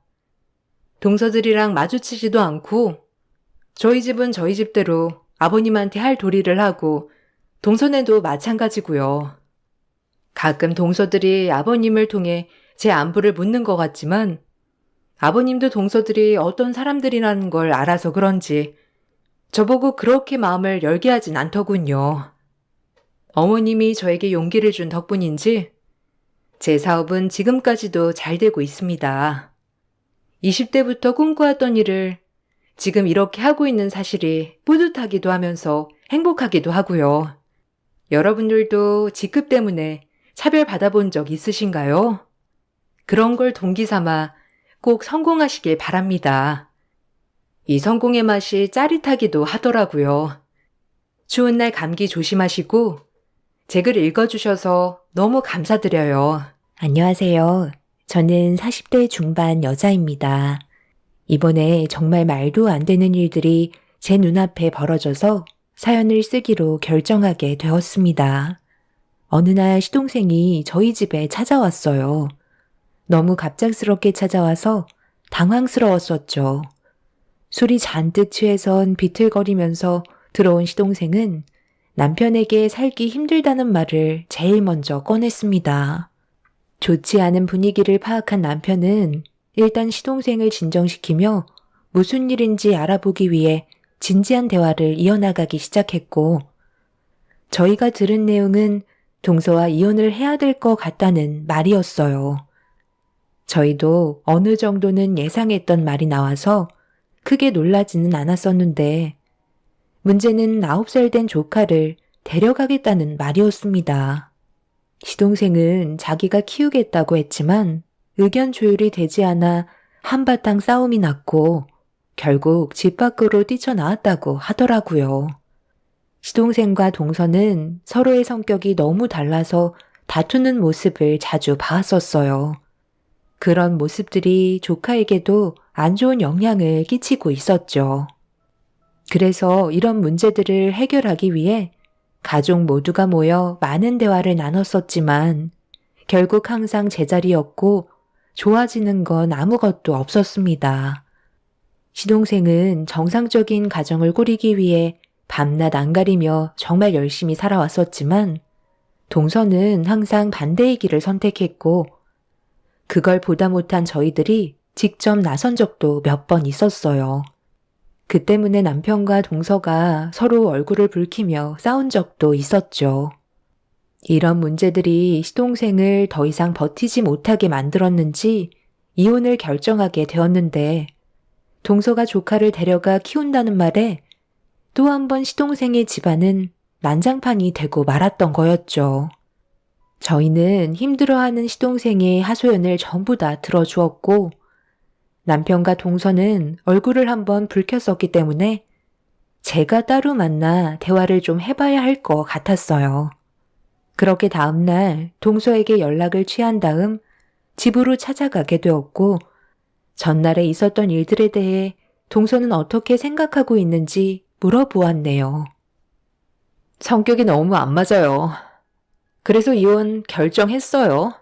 [SPEAKER 1] 동서들이랑 마주치지도 않고 저희 집은 저희 집대로 아버님한테 할 도리를 하고 동서네도 마찬가지고요. 가끔 동서들이 아버님을 통해 제 안부를 묻는 것 같지만 아버님도 동서들이 어떤 사람들이라는 걸 알아서 그런지 저보고 그렇게 마음을 열게 하진 않더군요. 어머님이 저에게 용기를 준 덕분인지 제 사업은 지금까지도 잘 되고 있습니다. 20대부터 꿈꿔왔던 일을 지금 이렇게 하고 있는 사실이 뿌듯하기도 하면서 행복하기도 하고요. 여러분들도 직급 때문에 차별받아본 적 있으신가요? 그런 걸 동기 삼아 꼭 성공하시길 바랍니다. 이 성공의 맛이 짜릿하기도 하더라고요. 추운 날 감기 조심하시고 제 글 읽어주셔서 너무 감사드려요.
[SPEAKER 2] 안녕하세요. 저는 40대 중반 여자입니다. 이번에 정말 말도 안 되는 일들이 제 눈앞에 벌어져서 사연을 쓰기로 결정하게 되었습니다. 어느 날 시동생이 저희 집에 찾아왔어요. 너무 갑작스럽게 찾아와서 당황스러웠었죠. 술이 잔뜩 취해선 비틀거리면서 들어온 시동생은 남편에게 살기 힘들다는 말을 제일 먼저 꺼냈습니다. 좋지 않은 분위기를 파악한 남편은 일단 시동생을 진정시키며 무슨 일인지 알아보기 위해 진지한 대화를 이어나가기 시작했고, 저희가 들은 내용은 동서와 이혼을 해야 될 것 같다는 말이었어요. 저희도 어느 정도는 예상했던 말이 나와서 크게 놀라지는 않았었는데, 문제는 9살 된 조카를 데려가겠다는 말이었습니다. 시동생은 자기가 키우겠다고 했지만 의견 조율이 되지 않아 한바탕 싸움이 났고 결국 집 밖으로 뛰쳐나왔다고 하더라고요. 시동생과 동서는 서로의 성격이 너무 달라서 다투는 모습을 자주 봐왔었어요. 그런 모습들이 조카에게도 안 좋은 영향을 끼치고 있었죠. 그래서 이런 문제들을 해결하기 위해 가족 모두가 모여 많은 대화를 나눴었지만 결국 항상 제자리였고 좋아지는 건 아무것도 없었습니다. 시동생은 정상적인 가정을 꾸리기 위해 밤낮 안 가리며 정말 열심히 살아왔었지만 동서는 항상 반대의 길을 선택했고 그걸 보다 못한 저희들이 직접 나선 적도 몇 번 있었어요. 그 때문에 남편과 동서가 서로 얼굴을 붉히며 싸운 적도 있었죠. 이런 문제들이 시동생을 더 이상 버티지 못하게 만들었는지 이혼을 결정하게 되었는데 동서가 조카를 데려가 키운다는 말에 또 한 번 시동생의 집안은 난장판이 되고 말았던 거였죠. 저희는 힘들어하는 시동생의 하소연을 전부 다 들어주었고 남편과 동서는 얼굴을 한번 붉혔었기 때문에 제가 따로 만나 대화를 좀 해봐야 할 것 같았어요. 그렇게 다음날 동서에게 연락을 취한 다음 집으로 찾아가게 되었고 전날에 있었던 일들에 대해 동서는 어떻게 생각하고 있는지 물어보았네요.
[SPEAKER 1] 성격이 너무 안 맞아요. 그래서 이혼 결정했어요.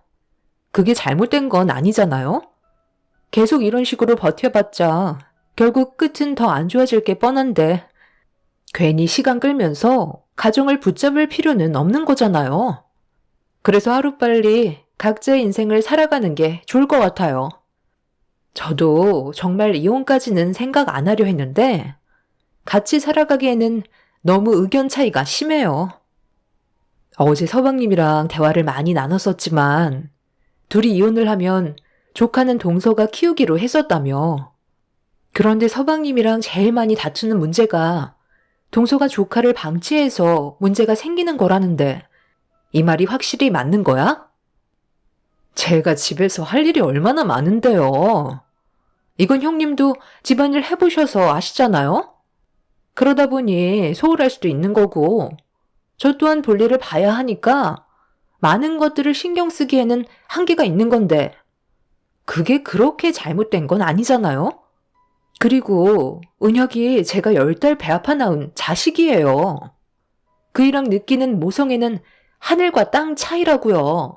[SPEAKER 1] 그게 잘못된 건 아니잖아요? 계속 이런 식으로 버텨봤자 결국 끝은 더 안 좋아질 게 뻔한데 괜히 시간 끌면서 가정을 붙잡을 필요는 없는 거잖아요. 그래서 하루빨리 각자의 인생을 살아가는 게 좋을 것 같아요. 저도 정말 이혼까지는 생각 안 하려 했는데 같이 살아가기에는 너무 의견 차이가 심해요. 어제 서방님이랑 대화를 많이 나눴었지만 둘이 이혼을 하면 조카는 동서가 키우기로 했었다며. 그런데 서방님이랑 제일 많이 다투는 문제가 동서가 조카를 방치해서 문제가 생기는 거라는데 이 말이 확실히 맞는 거야? 제가 집에서 할 일이 얼마나 많은데요. 이건 형님도 집안일 해보셔서 아시잖아요? 그러다 보니 소홀할 수도 있는 거고 저 또한 볼일을 봐야 하니까 많은 것들을 신경 쓰기에는 한계가 있는 건데 그게 그렇게 잘못된 건 아니잖아요? 그리고 은혁이 제가 10달 배 아파 낳은 자식이에요. 그이랑 느끼는 모성애는 하늘과 땅 차이라고요.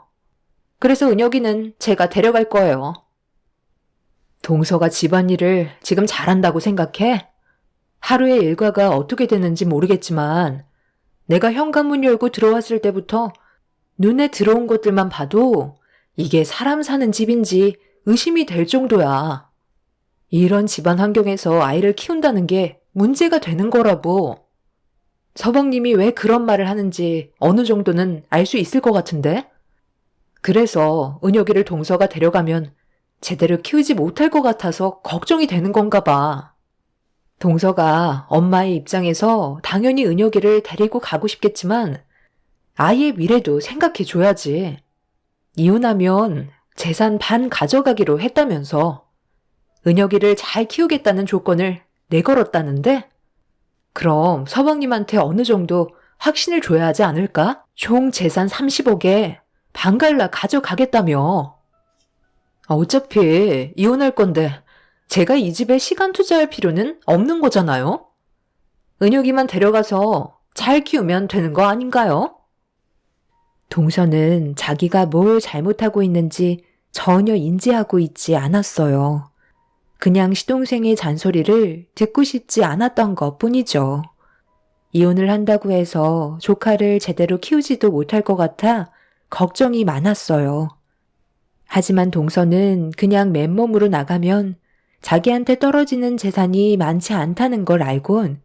[SPEAKER 1] 그래서 은혁이는 제가 데려갈 거예요. 동서가 집안일을 지금 잘한다고 생각해? 하루의 일과가 어떻게 되는지 모르겠지만 내가 현관문 열고 들어왔을 때부터 눈에 들어온 것들만 봐도 이게 사람 사는 집인지 의심이 될 정도야. 이런 집안 환경에서 아이를 키운다는 게 문제가 되는 거라고. 서방님이 왜 그런 말을 하는지 어느 정도는 알 수 있을 것 같은데? 그래서 은혁이를 동서가 데려가면 제대로 키우지 못할 것 같아서 걱정이 되는 건가 봐. 동서가 엄마의 입장에서 당연히 은혁이를 데리고 가고 싶겠지만 아이의 미래도 생각해 줘야지. 이혼하면 재산 반 가져가기로 했다면서 은혁이를 잘 키우겠다는 조건을 내걸었다는데? 그럼 서방님한테 어느 정도 확신을 줘야 하지 않을까? 총 재산 30억에 반갈라 가져가겠다며. 어차피 이혼할 건데 제가 이 집에 시간 투자할 필요는 없는 거잖아요? 은혁이만 데려가서 잘 키우면 되는 거 아닌가요?
[SPEAKER 2] 동서는 자기가 뭘 잘못하고 있는지 전혀 인지하고 있지 않았어요. 그냥 시동생의 잔소리를 듣고 싶지 않았던 것 뿐이죠. 이혼을 한다고 해서 조카를 제대로 키우지도 못할 것 같아 걱정이 많았어요. 하지만 동서는 그냥 맨몸으로 나가면 자기한테 떨어지는 재산이 많지 않다는 걸 알곤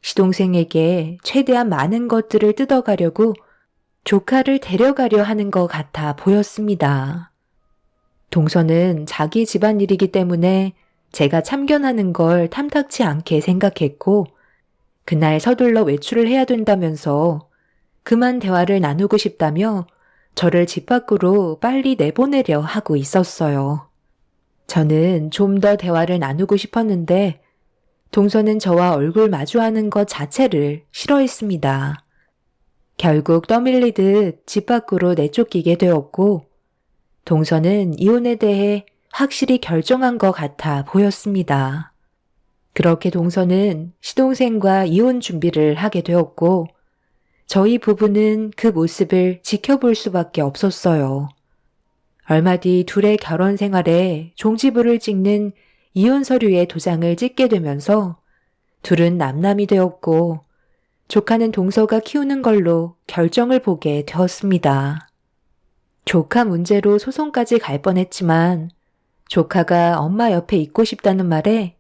[SPEAKER 2] 시동생에게 최대한 많은 것들을 뜯어가려고 조카를 데려가려 하는 것 같아 보였습니다. 동서는 자기 집안일이기 때문에 제가 참견하는 걸 탐탁치 않게 생각했고 그날 서둘러 외출을 해야 된다면서 그만 대화를 나누고 싶다며 저를 집 밖으로 빨리 내보내려 하고 있었어요. 저는 좀 더 대화를 나누고 싶었는데 동서는 저와 얼굴 마주하는 것 자체를 싫어했습니다. 결국 떠밀리듯 집 밖으로 내쫓기게 되었고 동서는 이혼에 대해 확실히 결정한 것 같아 보였습니다. 그렇게 동서는 시동생과 이혼 준비를 하게 되었고, 저희 부부는 그 모습을 지켜볼 수밖에 없었어요. 얼마 뒤 둘의 결혼 생활에 종지부를 찍는 이혼 서류에 도장을 찍게 되면서 둘은 남남이 되었고, 조카는 동서가 키우는 걸로 결정을 보게 되었습니다. 조카 문제로 소송까지 갈 뻔했지만 조카가 엄마 옆에 있고 싶다는 말에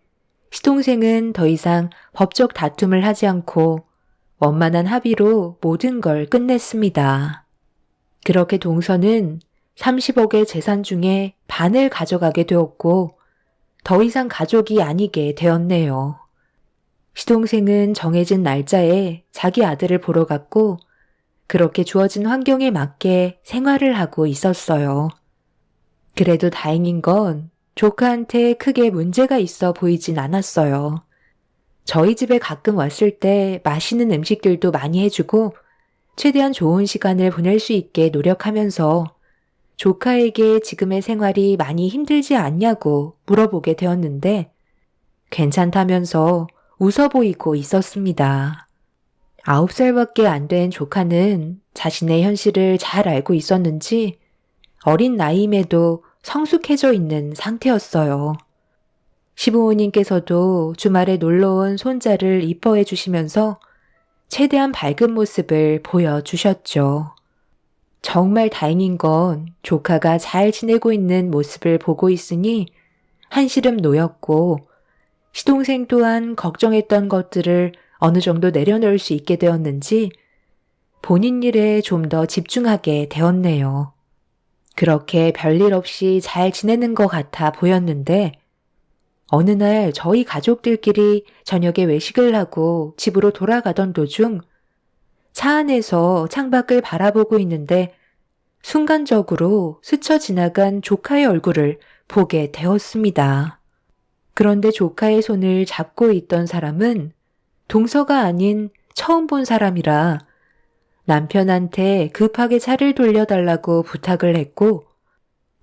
[SPEAKER 2] 시동생은 더 이상 법적 다툼을 하지 않고 원만한 합의로 모든 걸 끝냈습니다. 그렇게 동서는 30억의 재산 중에 반을 가져가게 되었고 더 이상 가족이 아니게 되었네요. 시동생은 정해진 날짜에 자기 아들을 보러 갔고 그렇게 주어진 환경에 맞게 생활을 하고 있었어요. 그래도 다행인 건 조카한테 크게 문제가 있어 보이진 않았어요. 저희 집에 가끔 왔을 때 맛있는 음식들도 많이 해주고 최대한 좋은 시간을 보낼 수 있게 노력하면서 조카에게 지금의 생활이 많이 힘들지 않냐고 물어보게 되었는데 괜찮다면서 웃어 보이고 있었습니다. 9살밖에 안 된 조카는 자신의 현실을 잘 알고 있었는지 어린 나이임에도 성숙해져 있는 상태였어요. 시부모님께서도 주말에 놀러온 손자를 이뻐해 주시면서 최대한 밝은 모습을 보여주셨죠. 정말 다행인 건 조카가 잘 지내고 있는 모습을 보고 있으니 한시름 놓였고 시동생 또한 걱정했던 것들을 어느 정도 내려놓을 수 있게 되었는지 본인 일에 좀 더 집중하게 되었네요. 그렇게 별일 없이 잘 지내는 것 같아 보였는데 어느 날 저희 가족들끼리 저녁에 외식을 하고 집으로 돌아가던 도중 차 안에서 창밖을 바라보고 있는데 순간적으로 스쳐 지나간 조카의 얼굴을 보게 되었습니다. 그런데 조카의 손을 잡고 있던 사람은 동서가 아닌 처음 본 사람이라 남편한테 급하게 차를 돌려달라고 부탁을 했고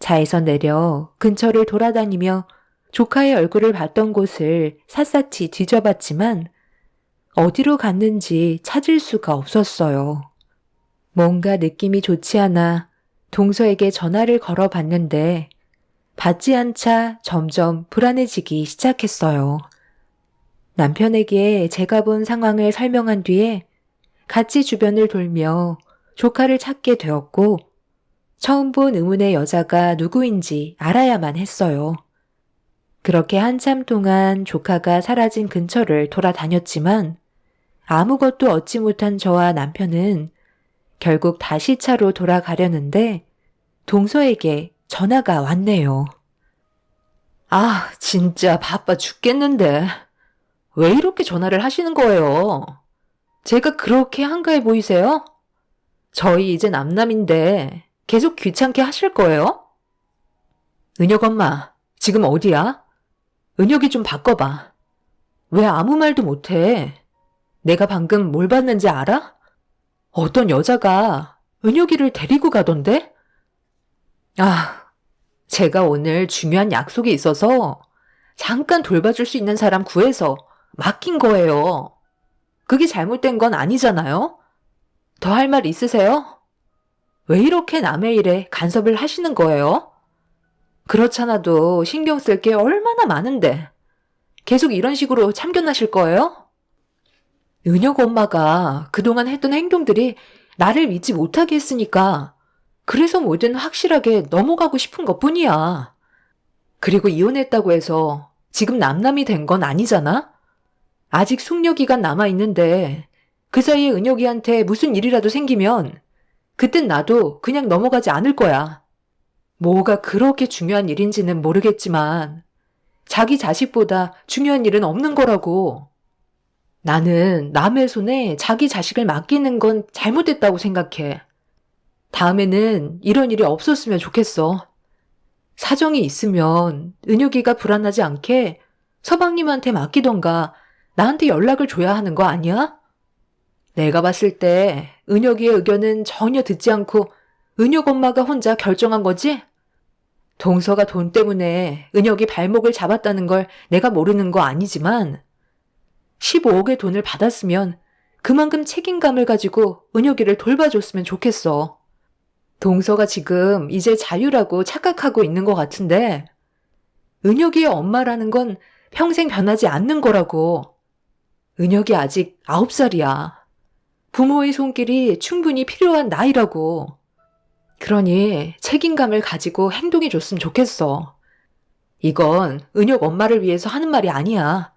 [SPEAKER 2] 차에서 내려 근처를 돌아다니며 조카의 얼굴을 봤던 곳을 샅샅이 뒤져봤지만 어디로 갔는지 찾을 수가 없었어요. 뭔가 느낌이 좋지 않아 동서에게 전화를 걸어봤는데 받지 않자 점점 불안해지기 시작했어요. 남편에게 제가 본 상황을 설명한 뒤에 같이 주변을 돌며 조카를 찾게 되었고 처음 본 의문의 여자가 누구인지 알아야만 했어요. 그렇게 한참 동안 조카가 사라진 근처를 돌아다녔지만 아무것도 얻지 못한 저와 남편은 결국 다시 차로 돌아가려는데 동서에게 전화가 왔네요.
[SPEAKER 1] 아, 진짜 바빠 죽겠는데. 왜 이렇게 전화를 하시는 거예요? 제가 그렇게 한가해 보이세요? 저희 이제 남남인데 계속 귀찮게 하실 거예요? 은혁 엄마, 지금 어디야? 은혁이 좀 바꿔봐. 왜 아무 말도 못해? 내가 방금 뭘 봤는지 알아? 어떤 여자가 은혁이를 데리고 가던데? 아, 제가 오늘 중요한 약속이 있어서 잠깐 돌봐줄 수 있는 사람 구해서 맡긴 거예요. 그게 잘못된 건 아니잖아요? 더 할 말 있으세요? 왜 이렇게 남의 일에 간섭을 하시는 거예요? 그렇잖아도 신경 쓸 게 얼마나 많은데 계속 이런 식으로 참견하실 거예요? 은혁 엄마가 그동안 했던 행동들이 나를 믿지 못하게 했으니까 그래서 뭐든 확실하게 넘어가고 싶은 것뿐이야. 그리고 이혼했다고 해서 지금 남남이 된 건 아니잖아? 아직 숙려 기간 남아있는데 그 사이에 은혁이한테 무슨 일이라도 생기면 그땐 나도 그냥 넘어가지 않을 거야. 뭐가 그렇게 중요한 일인지는 모르겠지만 자기 자식보다 중요한 일은 없는 거라고. 나는 남의 손에 자기 자식을 맡기는 건 잘못됐다고 생각해. 다음에는 이런 일이 없었으면 좋겠어. 사정이 있으면 은혁이가 불안하지 않게 서방님한테 맡기던가 나한테 연락을 줘야 하는 거 아니야? 내가 봤을 때 은혁이의 의견은 전혀 듣지 않고 은혁 엄마가 혼자 결정한 거지? 동서가 돈 때문에 은혁이 발목을 잡았다는 걸 내가 모르는 거 아니지만 15억의 돈을 받았으면 그만큼 책임감을 가지고 은혁이를 돌봐줬으면 좋겠어. 동서가 지금 이제 자유라고 착각하고 있는 것 같은데 은혁이의 엄마라는 건 평생 변하지 않는 거라고. 은혁이 아직 9살이야. 부모의 손길이 충분히 필요한 나이라고. 그러니 책임감을 가지고 행동해줬으면 좋겠어. 이건 은혁 엄마를 위해서 하는 말이 아니야.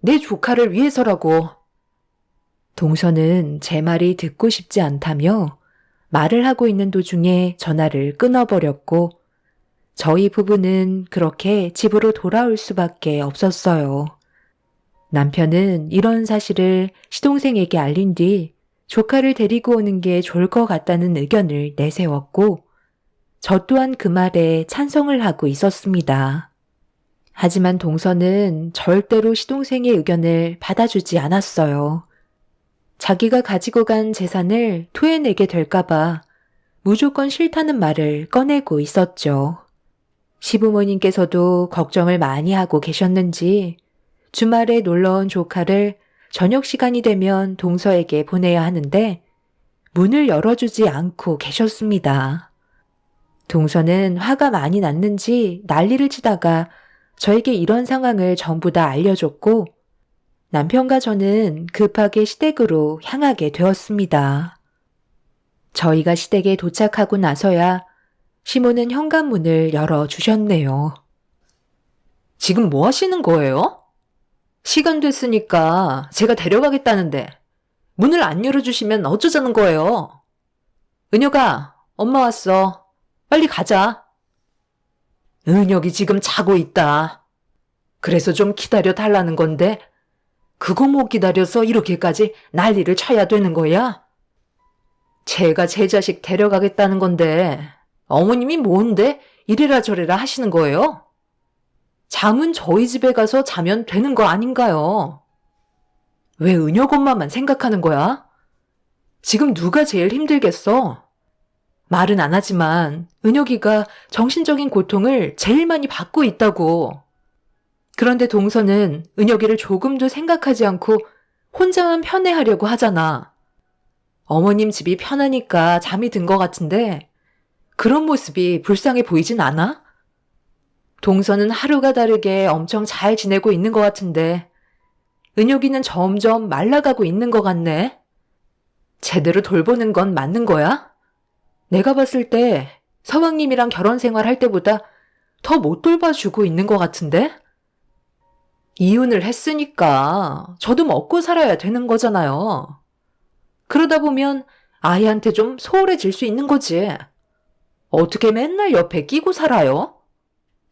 [SPEAKER 1] 내 조카를 위해서라고.
[SPEAKER 2] 동서는 제 말이 듣고 싶지 않다며 말을 하고 있는 도중에 전화를 끊어버렸고 저희 부부는 그렇게 집으로 돌아올 수밖에 없었어요. 남편은 이런 사실을 시동생에게 알린 뒤 조카를 데리고 오는 게 좋을 것 같다는 의견을 내세웠고 저 또한 그 말에 찬성을 하고 있었습니다. 하지만 동서는 절대로 시동생의 의견을 받아주지 않았어요. 자기가 가지고 간 재산을 토해내게 될까봐 무조건 싫다는 말을 꺼내고 있었죠. 시부모님께서도 걱정을 많이 하고 계셨는지 주말에 놀러온 조카를 저녁 시간이 되면 동서에게 보내야 하는데 문을 열어주지 않고 계셨습니다. 동서는 화가 많이 났는지 난리를 치다가 저에게 이런 상황을 전부 다 알려줬고 남편과 저는 급하게 시댁으로 향하게 되었습니다. 저희가 시댁에 도착하고 나서야 시모는 현관문을 열어주셨네요.
[SPEAKER 1] 지금 뭐 하시는 거예요? 시간 됐으니까 제가 데려가겠다는데 문을 안 열어주시면 어쩌자는 거예요? 은혁아, 엄마 왔어. 빨리 가자. 은혁이 지금 자고 있다. 그래서 좀 기다려 달라는 건데 그거 못 기다려서 이렇게까지 난리를 쳐야 되는 거야? 제가 제 자식 데려가겠다는 건데 어머님이 뭔데 이래라 저래라 하시는 거예요? 잠은 저희 집에 가서 자면 되는 거 아닌가요? 왜 은혁 엄마만 생각하는 거야? 지금 누가 제일 힘들겠어? 말은 안 하지만 은혁이가 정신적인 고통을 제일 많이 받고 있다고. 그런데 동서는 은혁이를 조금도 생각하지 않고 혼자만 편애하려고 하잖아. 어머님 집이 편하니까 잠이 든 것 같은데 그런 모습이 불쌍해 보이진 않아? 동서는 하루가 다르게 엄청 잘 지내고 있는 것 같은데 은혁이는 점점 말라가고 있는 것 같네. 제대로 돌보는 건 맞는 거야? 내가 봤을 때 서방님이랑 결혼 생활할 때보다 더 못 돌봐주고 있는 것 같은데? 이혼을 했으니까 저도 먹고 살아야 되는 거잖아요. 그러다 보면 아이한테 좀 소홀해질 수 있는 거지. 어떻게 맨날 옆에 끼고 살아요?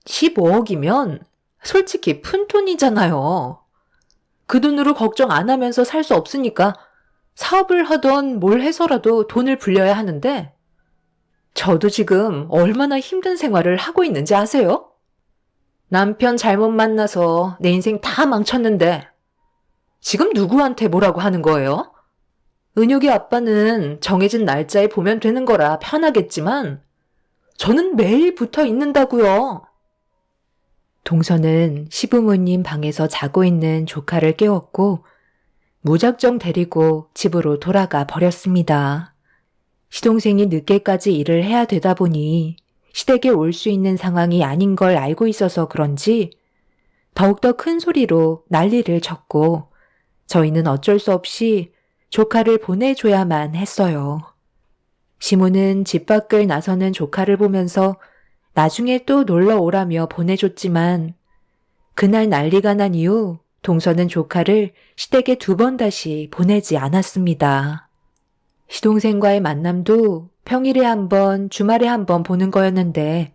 [SPEAKER 1] 15억이면 솔직히 푼돈이잖아요. 그 돈으로 걱정 안 하면서 살 수 없으니까 사업을 하던 뭘 해서라도 돈을 불려야 하는데 저도 지금 얼마나 힘든 생활을 하고 있는지 아세요? 남편 잘못 만나서 내 인생 다 망쳤는데 지금 누구한테 뭐라고 하는 거예요? 은혁이 아빠는 정해진 날짜에 보면 되는 거라 편하겠지만 저는 매일 붙어 있는다고요.
[SPEAKER 2] 동서는 시부모님 방에서 자고 있는 조카를 깨웠고 무작정 데리고 집으로 돌아가 버렸습니다. 시동생이 늦게까지 일을 해야 되다 보니 시댁에 올 수 있는 상황이 아닌 걸 알고 있어서 그런지 더욱더 큰 소리로 난리를 쳤고 저희는 어쩔 수 없이 조카를 보내줘야만 했어요. 시모는 집 밖을 나서는 조카를 보면서 나중에 또 놀러 오라며 보내줬지만 그날 난리가 난 이후 동서는 조카를 시댁에 2번 다시 보내지 않았습니다. 시동생과의 만남도 평일에 1번, 주말에 1번 보는 거였는데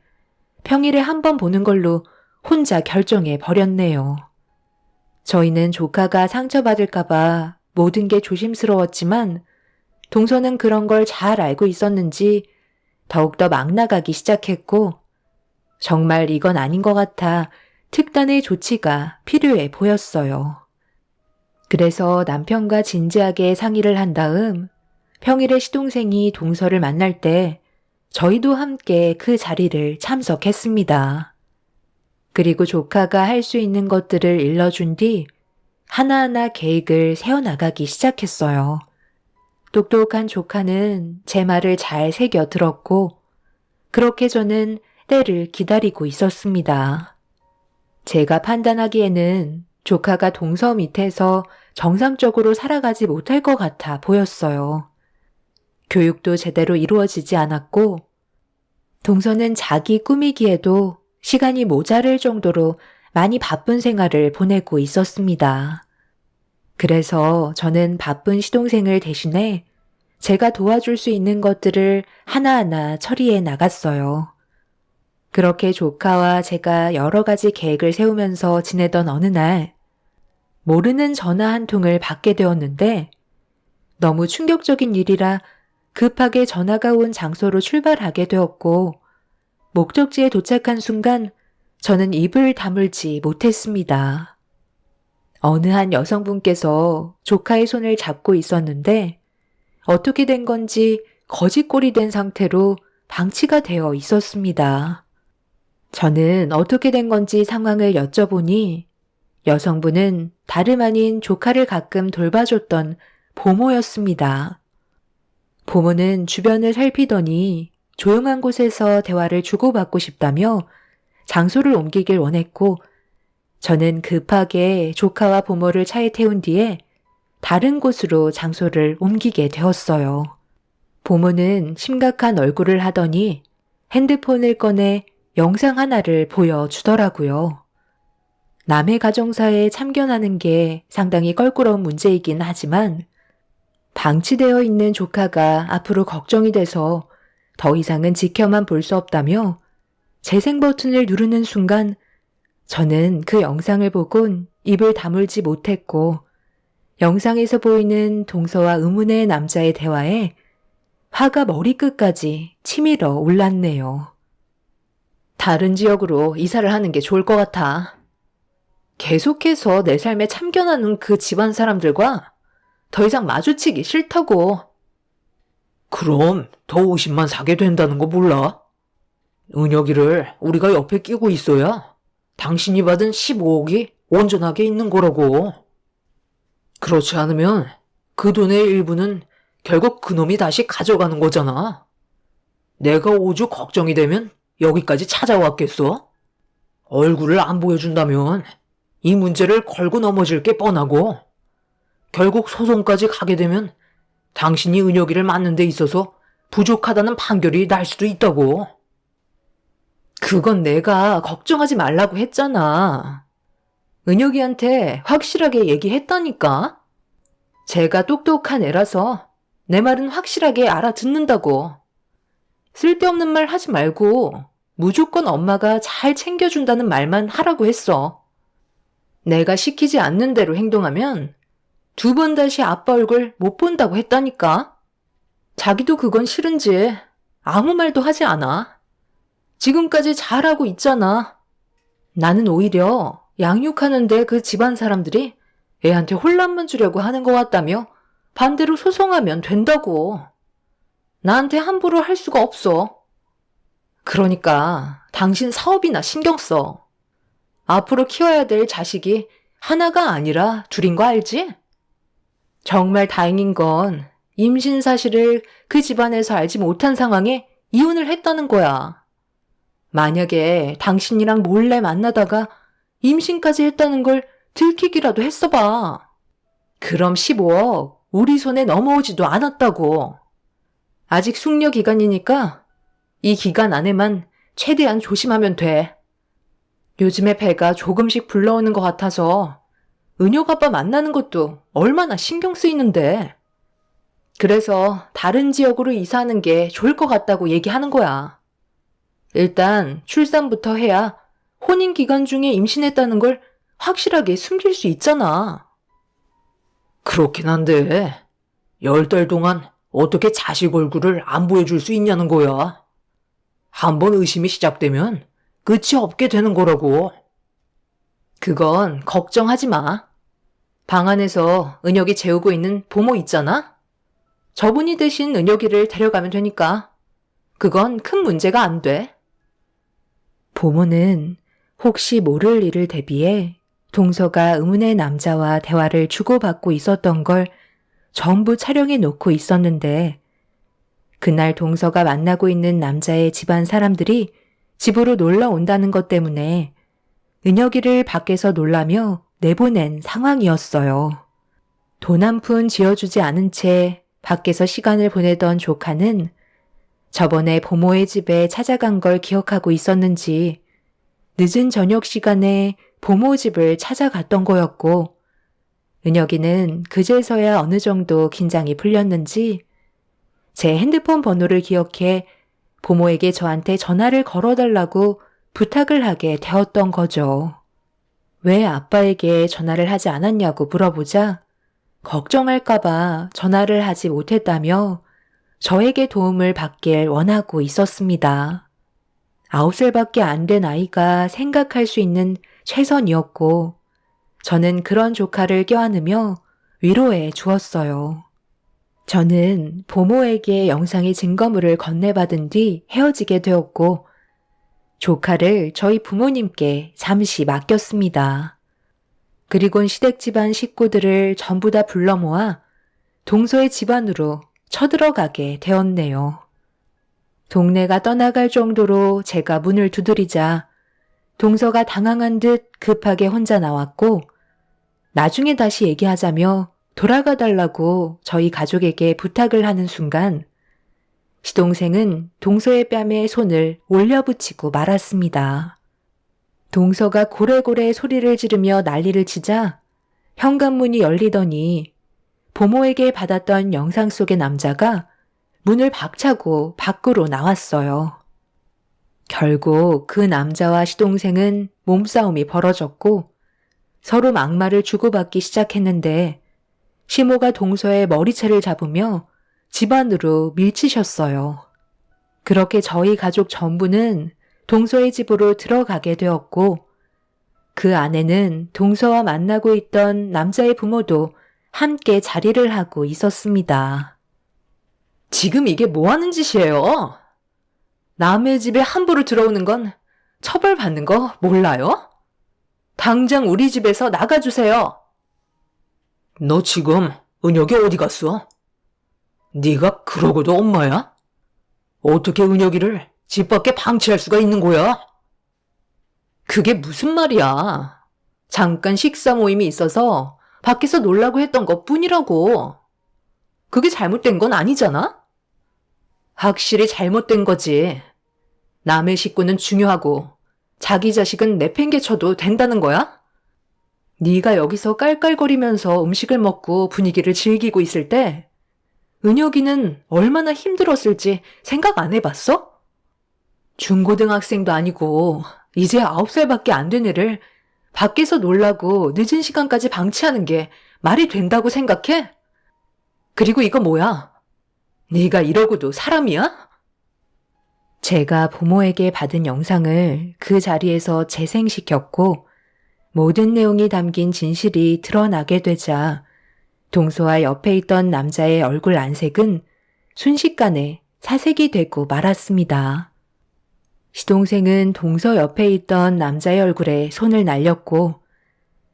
[SPEAKER 2] 평일에 1번 보는 걸로 혼자 결정해 버렸네요. 저희는 조카가 상처받을까봐 모든 게 조심스러웠지만 동서는 그런 걸 잘 알고 있었는지 더욱더 막 나가기 시작했고 정말 이건 아닌 것 같아 특단의 조치가 필요해 보였어요. 그래서 남편과 진지하게 상의를 한 다음 평일에 시동생이 동서를 만날 때 저희도 함께 그 자리를 참석했습니다. 그리고 조카가 할 수 있는 것들을 일러준 뒤 하나하나 계획을 세워나가기 시작했어요. 똑똑한 조카는 제 말을 잘 새겨 들었고, 그렇게 저는 때를 기다리고 있었습니다. 제가 판단하기에는 조카가 동서 밑에서 정상적으로 살아가지 못할 것 같아 보였어요. 교육도 제대로 이루어지지 않았고, 동서는 자기 꾸미기에도 시간이 모자랄 정도로 많이 바쁜 생활을 보내고 있었습니다. 그래서 저는 바쁜 시동생을 대신해 제가 도와줄 수 있는 것들을 하나하나 처리해 나갔어요. 그렇게 조카와 제가 여러 가지 계획을 세우면서 지내던 어느 날, 모르는 전화 한 통을 받게 되었는데 너무 충격적인 일이라 급하게 전화가 온 장소로 출발하게 되었고, 목적지에 도착한 순간 저는 입을 다물지 못했습니다. 어느 한 여성분께서 조카의 손을 잡고 있었는데 어떻게 된 건지 거지꼴이 된 상태로 방치가 되어 있었습니다. 저는 어떻게 된 건지 상황을 여쭤보니 여성분은 다름 아닌 조카를 가끔 돌봐줬던 보모였습니다. 보모는 주변을 살피더니 조용한 곳에서 대화를 주고받고 싶다며 장소를 옮기길 원했고, 저는 급하게 조카와 보모를 차에 태운 뒤에 다른 곳으로 장소를 옮기게 되었어요. 보모는 심각한 얼굴을 하더니 핸드폰을 꺼내 영상 하나를 보여주더라고요. 남의 가정사에 참견하는 게 상당히 껄끄러운 문제이긴 하지만 방치되어 있는 조카가 앞으로 걱정이 돼서 더 이상은 지켜만 볼 수 없다며 재생 버튼을 누르는 순간 저는 그 영상을 보곤 입을 다물지 못했고, 영상에서 보이는 동서와 의문의 남자의 대화에 화가 머리끝까지 치밀어 올랐네요. 다른 지역으로 이사를 하는 게 좋을 것 같아. 계속해서 내 삶에 참견하는 그 집안 사람들과 더 이상 마주치기 싫다고.
[SPEAKER 1] 그럼 더 의심만 사게 된다는 거 몰라? 은혁이를 우리가 옆에 끼고 있어야 당신이 받은 15억이 온전하게 있는 거라고. 그렇지 않으면 그 돈의 일부는 결국 그놈이 다시 가져가는 거잖아. 내가 오죽 걱정이 되면 여기까지 찾아왔겠어? 얼굴을 안 보여준다면 이 문제를 걸고 넘어질 게 뻔하고, 결국 소송까지 가게 되면 당신이 은혁이를 맞는 데 있어서 부족하다는 판결이 날 수도 있다고. 그건 내가 걱정하지 말라고 했잖아. 은혁이한테 확실하게 얘기했다니까. 제가 똑똑한 애라서 내 말은 확실하게 알아듣는다고. 쓸데없는 말 하지 말고 무조건 엄마가 잘 챙겨준다는 말만 하라고 했어. 내가 시키지 않는 대로 행동하면 2번 다시 아빠 얼굴 못 본다고 했다니까. 자기도 그건 싫은지 아무 말도 하지 않아. 지금까지 잘하고 있잖아. 나는 오히려 양육하는데 그 집안 사람들이 애한테 혼란만 주려고 하는 것 같다며 반대로 소송하면 된다고. 나한테 함부로 할 수가 없어. 그러니까 당신 사업이나 신경 써. 앞으로 키워야 될 자식이 하나가 아니라 둘인 거 알지? 정말 다행인 건 임신 사실을 그 집안에서 알지 못한 상황에 이혼을 했다는 거야. 만약에 당신이랑 몰래 만나다가 임신까지 했다는 걸 들키기라도 했어봐. 그럼 15억 우리 손에 넘어오지도 않았다고. 아직 숙려 기간이니까 이 기간 안에만 최대한 조심하면 돼. 요즘에 배가 조금씩 불러오는 것 같아서 은혁 아빠 만나는 것도 얼마나 신경 쓰이는데. 그래서 다른 지역으로 이사하는 게 좋을 것 같다고 얘기하는 거야. 일단 출산부터 해야 혼인 기간 중에 임신했다는 걸 확실하게 숨길 수 있잖아. 그렇긴 한데 10달 동안 어떻게 자식 얼굴을 안 보여줄 수 있냐는 거야. 한번 의심이 시작되면 끝이 없게 되는 거라고. 그건 걱정하지 마. 방 안에서 은혁이 재우고 있는 보모 있잖아? 저분이 대신 은혁이를 데려가면 되니까 그건 큰 문제가 안 돼.
[SPEAKER 2] 보모는 혹시 모를 일을 대비해 동서가 의문의 남자와 대화를 주고받고 있었던 걸 전부 촬영해 놓고 있었는데 그날 동서가 만나고 있는 남자의 집안 사람들이 집으로 놀러 온다는 것 때문에 은혁이를 밖에서 놀라며 내보낸 상황이었어요. 돈 한 푼 쥐어주지 않은 채 밖에서 시간을 보내던 조카는 저번에 보모의 집에 찾아간 걸 기억하고 있었는지 늦은 저녁 시간에 보모 집을 찾아갔던 거였고 은혁이는 그제서야 어느 정도 긴장이 풀렸는지 제 핸드폰 번호를 기억해 보모에게 저한테 전화를 걸어달라고 부탁을 하게 되었던 거죠. 왜 아빠에게 전화를 하지 않았냐고 물어보자 걱정할까봐 전화를 하지 못했다며 저에게 도움을 받길 원하고 있었습니다. 9살밖에 안 된 아이가 생각할 수 있는 최선이었고 저는 그런 조카를 껴안으며 위로해 주었어요. 저는 보모에게 영상의 증거물을 건네받은 뒤 헤어지게 되었고 조카를 저희 부모님께 잠시 맡겼습니다. 그리곤 시댁 집안 식구들을 전부 다 불러 모아 동서의 집안으로 쳐들어가게 되었네요. 동네가 떠나갈 정도로 제가 문을 두드리자 동서가 당황한 듯 급하게 혼자 나왔고 나중에 다시 얘기하자며 돌아가 달라고 저희 가족에게 부탁을 하는 순간 시동생은 동서의 뺨에 손을 올려붙이고 말았습니다. 동서가 고래고래 소리를 지르며 난리를 치자 현관문이 열리더니 보모에게 받았던 영상 속의 남자가 문을 박차고 밖으로 나왔어요. 결국 그 남자와 시동생은 몸싸움이 벌어졌고 서로 막말을 주고받기 시작했는데 시모가 동서의 머리채를 잡으며 집 안으로 밀치셨어요. 그렇게 저희 가족 전부는 동서의 집으로 들어가게 되었고 그 안에는 동서와 만나고 있던 남자의 부모도 함께 자리를 하고 있었습니다.
[SPEAKER 1] 지금 이게 뭐 하는 짓이에요? 남의 집에 함부로 들어오는 건 처벌받는 거 몰라요? 당장 우리 집에서 나가주세요. 너 지금 은혁이 어디 갔어? 네가 그러고도 엄마야? 어떻게 은혁이를 집 밖에 방치할 수가 있는 거야? 그게 무슨 말이야. 잠깐 식사 모임이 있어서 밖에서 놀라고 했던 것 뿐이라고. 그게 잘못된 건 아니잖아? 확실히 잘못된 거지. 남의 식구는 중요하고 자기 자식은 내팽개쳐도 된다는 거야? 네가 여기서 깔깔거리면서 음식을 먹고 분위기를 즐기고 있을 때 은혁이는 얼마나 힘들었을지 생각 안 해봤어? 중고등학생도 아니고 이제 9살밖에 안 된 애를 밖에서 놀라고 늦은 시간까지 방치하는 게 말이 된다고 생각해? 그리고 이거 뭐야? 네가 이러고도 사람이야?
[SPEAKER 2] 제가 부모에게 받은 영상을 그 자리에서 재생시켰고 모든 내용이 담긴 진실이 드러나게 되자 동서와 옆에 있던 남자의 얼굴 안색은 순식간에 사색이 되고 말았습니다. 시동생은 동서 옆에 있던 남자의 얼굴에 손을 날렸고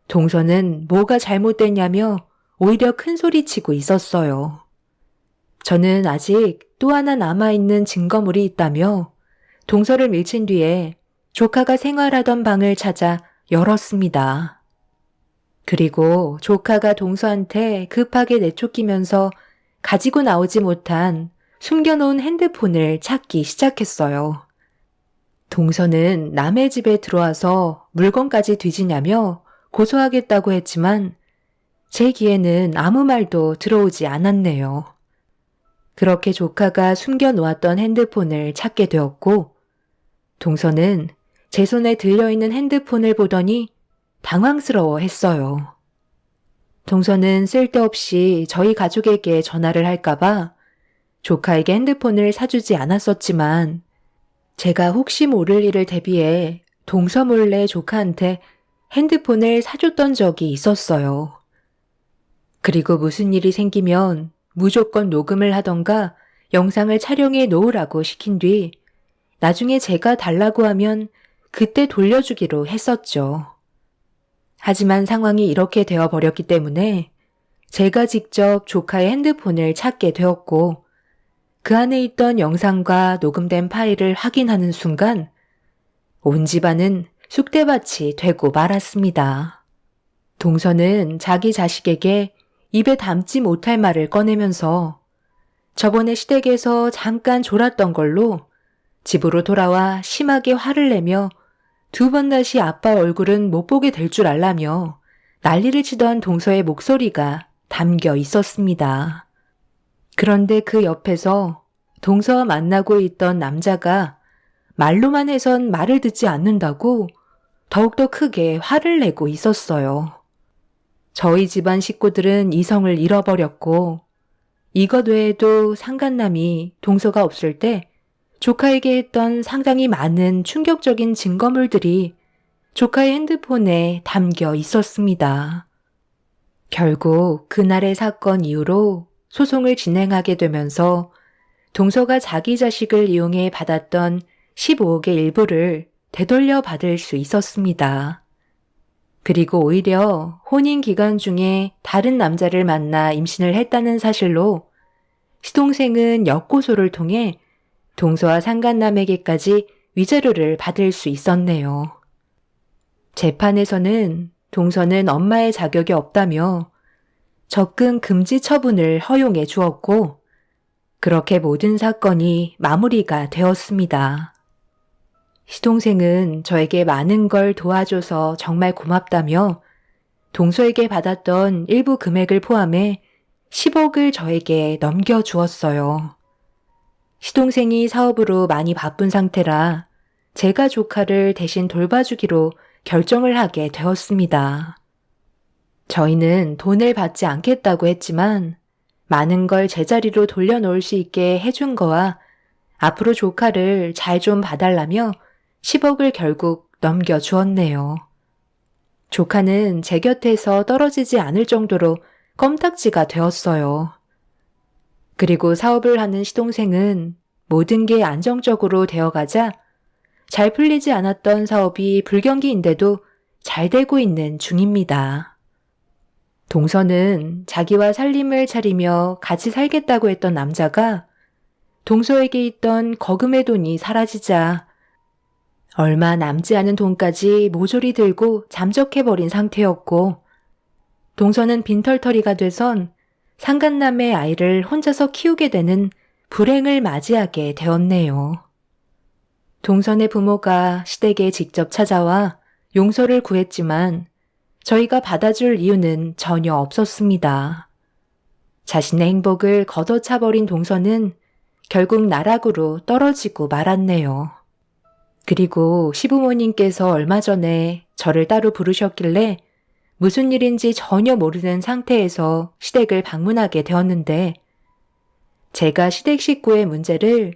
[SPEAKER 2] 동서는 뭐가 잘못됐냐며 오히려 큰 소리치고 있었어요. 저는 아직 또 하나 남아있는 증거물이 있다며 동서를 밀친 뒤에 조카가 생활하던 방을 찾아 열었습니다. 그리고 조카가 동서한테 급하게 내쫓기면서 가지고 나오지 못한 숨겨놓은 핸드폰을 찾기 시작했어요. 동서는 남의 집에 들어와서 물건까지 뒤지냐며 고소하겠다고 했지만 제 귀에는 아무 말도 들어오지 않았네요. 그렇게 조카가 숨겨놓았던 핸드폰을 찾게 되었고 동서는 제 손에 들려있는 핸드폰을 보더니 당황스러워 했어요. 동서는 쓸데없이 저희 가족에게 전화를 할까봐 조카에게 핸드폰을 사주지 않았었지만 제가 혹시 모를 일을 대비해 동서 몰래 조카한테 핸드폰을 사줬던 적이 있었어요. 그리고 무슨 일이 생기면 무조건 녹음을 하던가 영상을 촬영해 놓으라고 시킨 뒤 나중에 제가 달라고 하면 그때 돌려주기로 했었죠. 하지만 상황이 이렇게 되어 버렸기 때문에 제가 직접 조카의 핸드폰을 찾게 되었고 그 안에 있던 영상과 녹음된 파일을 확인하는 순간 온 집안은 쑥대밭이 되고 말았습니다. 동서는 자기 자식에게 입에 담지 못할 말을 꺼내면서 저번에 시댁에서 잠깐 졸았던 걸로 집으로 돌아와 심하게 화를 내며 2번 다시 아빠 얼굴은 못 보게 될 줄 알라며 난리를 치던 동서의 목소리가 담겨 있었습니다. 그런데 그 옆에서 동서와 만나고 있던 남자가 말로만 해선 말을 듣지 않는다고 더욱더 크게 화를 내고 있었어요. 저희 집안 식구들은 이성을 잃어버렸고 이것 외에도 상간남이 동서가 없을 때 조카에게 했던 상당히 많은 충격적인 증거물들이 조카의 핸드폰에 담겨 있었습니다. 결국 그날의 사건 이후로 소송을 진행하게 되면서 동서가 자기 자식을 이용해 받았던 15억의 일부를 되돌려 받을 수 있었습니다. 그리고 오히려 혼인 기간 중에 다른 남자를 만나 임신을 했다는 사실로 시동생은 역고소를 통해 동서와 상간남에게까지 위자료를 받을 수 있었네요. 재판에서는 동서는 엄마의 자격이 없다며 접근 금지 처분을 허용해 주었고 그렇게 모든 사건이 마무리가 되었습니다. 시동생은 저에게 많은 걸 도와줘서 정말 고맙다며 동서에게 받았던 일부 금액을 포함해 10억을 저에게 넘겨주었어요. 시동생이 사업으로 많이 바쁜 상태라 제가 조카를 대신 돌봐주기로 결정을 하게 되었습니다. 저희는 돈을 받지 않겠다고 했지만 많은 걸 제자리로 돌려놓을 수 있게 해준 거와 앞으로 조카를 잘 좀 봐달라며 10억을 결국 넘겨주었네요. 조카는 제 곁에서 떨어지지 않을 정도로 껌딱지가 되었어요. 그리고 사업을 하는 시동생은 모든 게 안정적으로 되어가자 잘 풀리지 않았던 사업이 불경기인데도 잘 되고 있는 중입니다. 동서는 자기와 살림을 차리며 같이 살겠다고 했던 남자가 동서에게 있던 거금의 돈이 사라지자 얼마 남지 않은 돈까지 모조리 들고 잠적해버린 상태였고 동서는 빈털터리가 돼선 상간남의 아이를 혼자서 키우게 되는 불행을 맞이하게 되었네요. 동선의 부모가 시댁에 직접 찾아와 용서를 구했지만 저희가 받아줄 이유는 전혀 없었습니다. 자신의 행복을 걷어차버린 동서는 결국 나락으로 떨어지고 말았네요. 그리고 시부모님께서 얼마 전에 저를 따로 부르셨길래 무슨 일인지 전혀 모르는 상태에서 시댁을 방문하게 되었는데 제가 시댁 식구의 문제를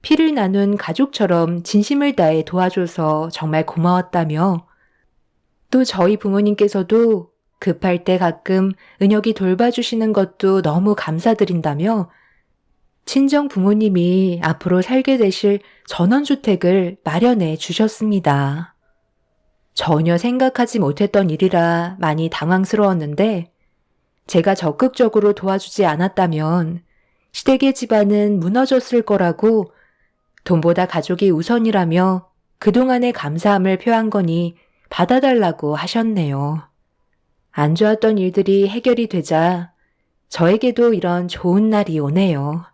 [SPEAKER 2] 피를 나눈 가족처럼 진심을 다해 도와줘서 정말 고마웠다며 또 저희 부모님께서도 급할 때 가끔 은혁이 돌봐주시는 것도 너무 감사드린다며 친정 부모님이 앞으로 살게 되실 전원주택을 마련해 주셨습니다. 전혀 생각하지 못했던 일이라 많이 당황스러웠는데 제가 적극적으로 도와주지 않았다면 시댁의 집안은 무너졌을 거라고 돈보다 가족이 우선이라며 그동안의 감사함을 표한 거니 받아달라고 하셨네요. 안 좋았던 일들이 해결이 되자 저에게도 이런 좋은 날이 오네요.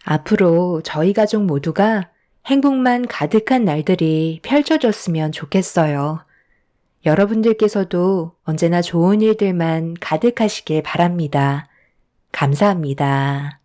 [SPEAKER 2] 앞으로 저희 가족 모두가 행복만 가득한 날들이 펼쳐졌으면 좋겠어요. 여러분들께서도 언제나 좋은 일들만 가득하시길 바랍니다. 감사합니다.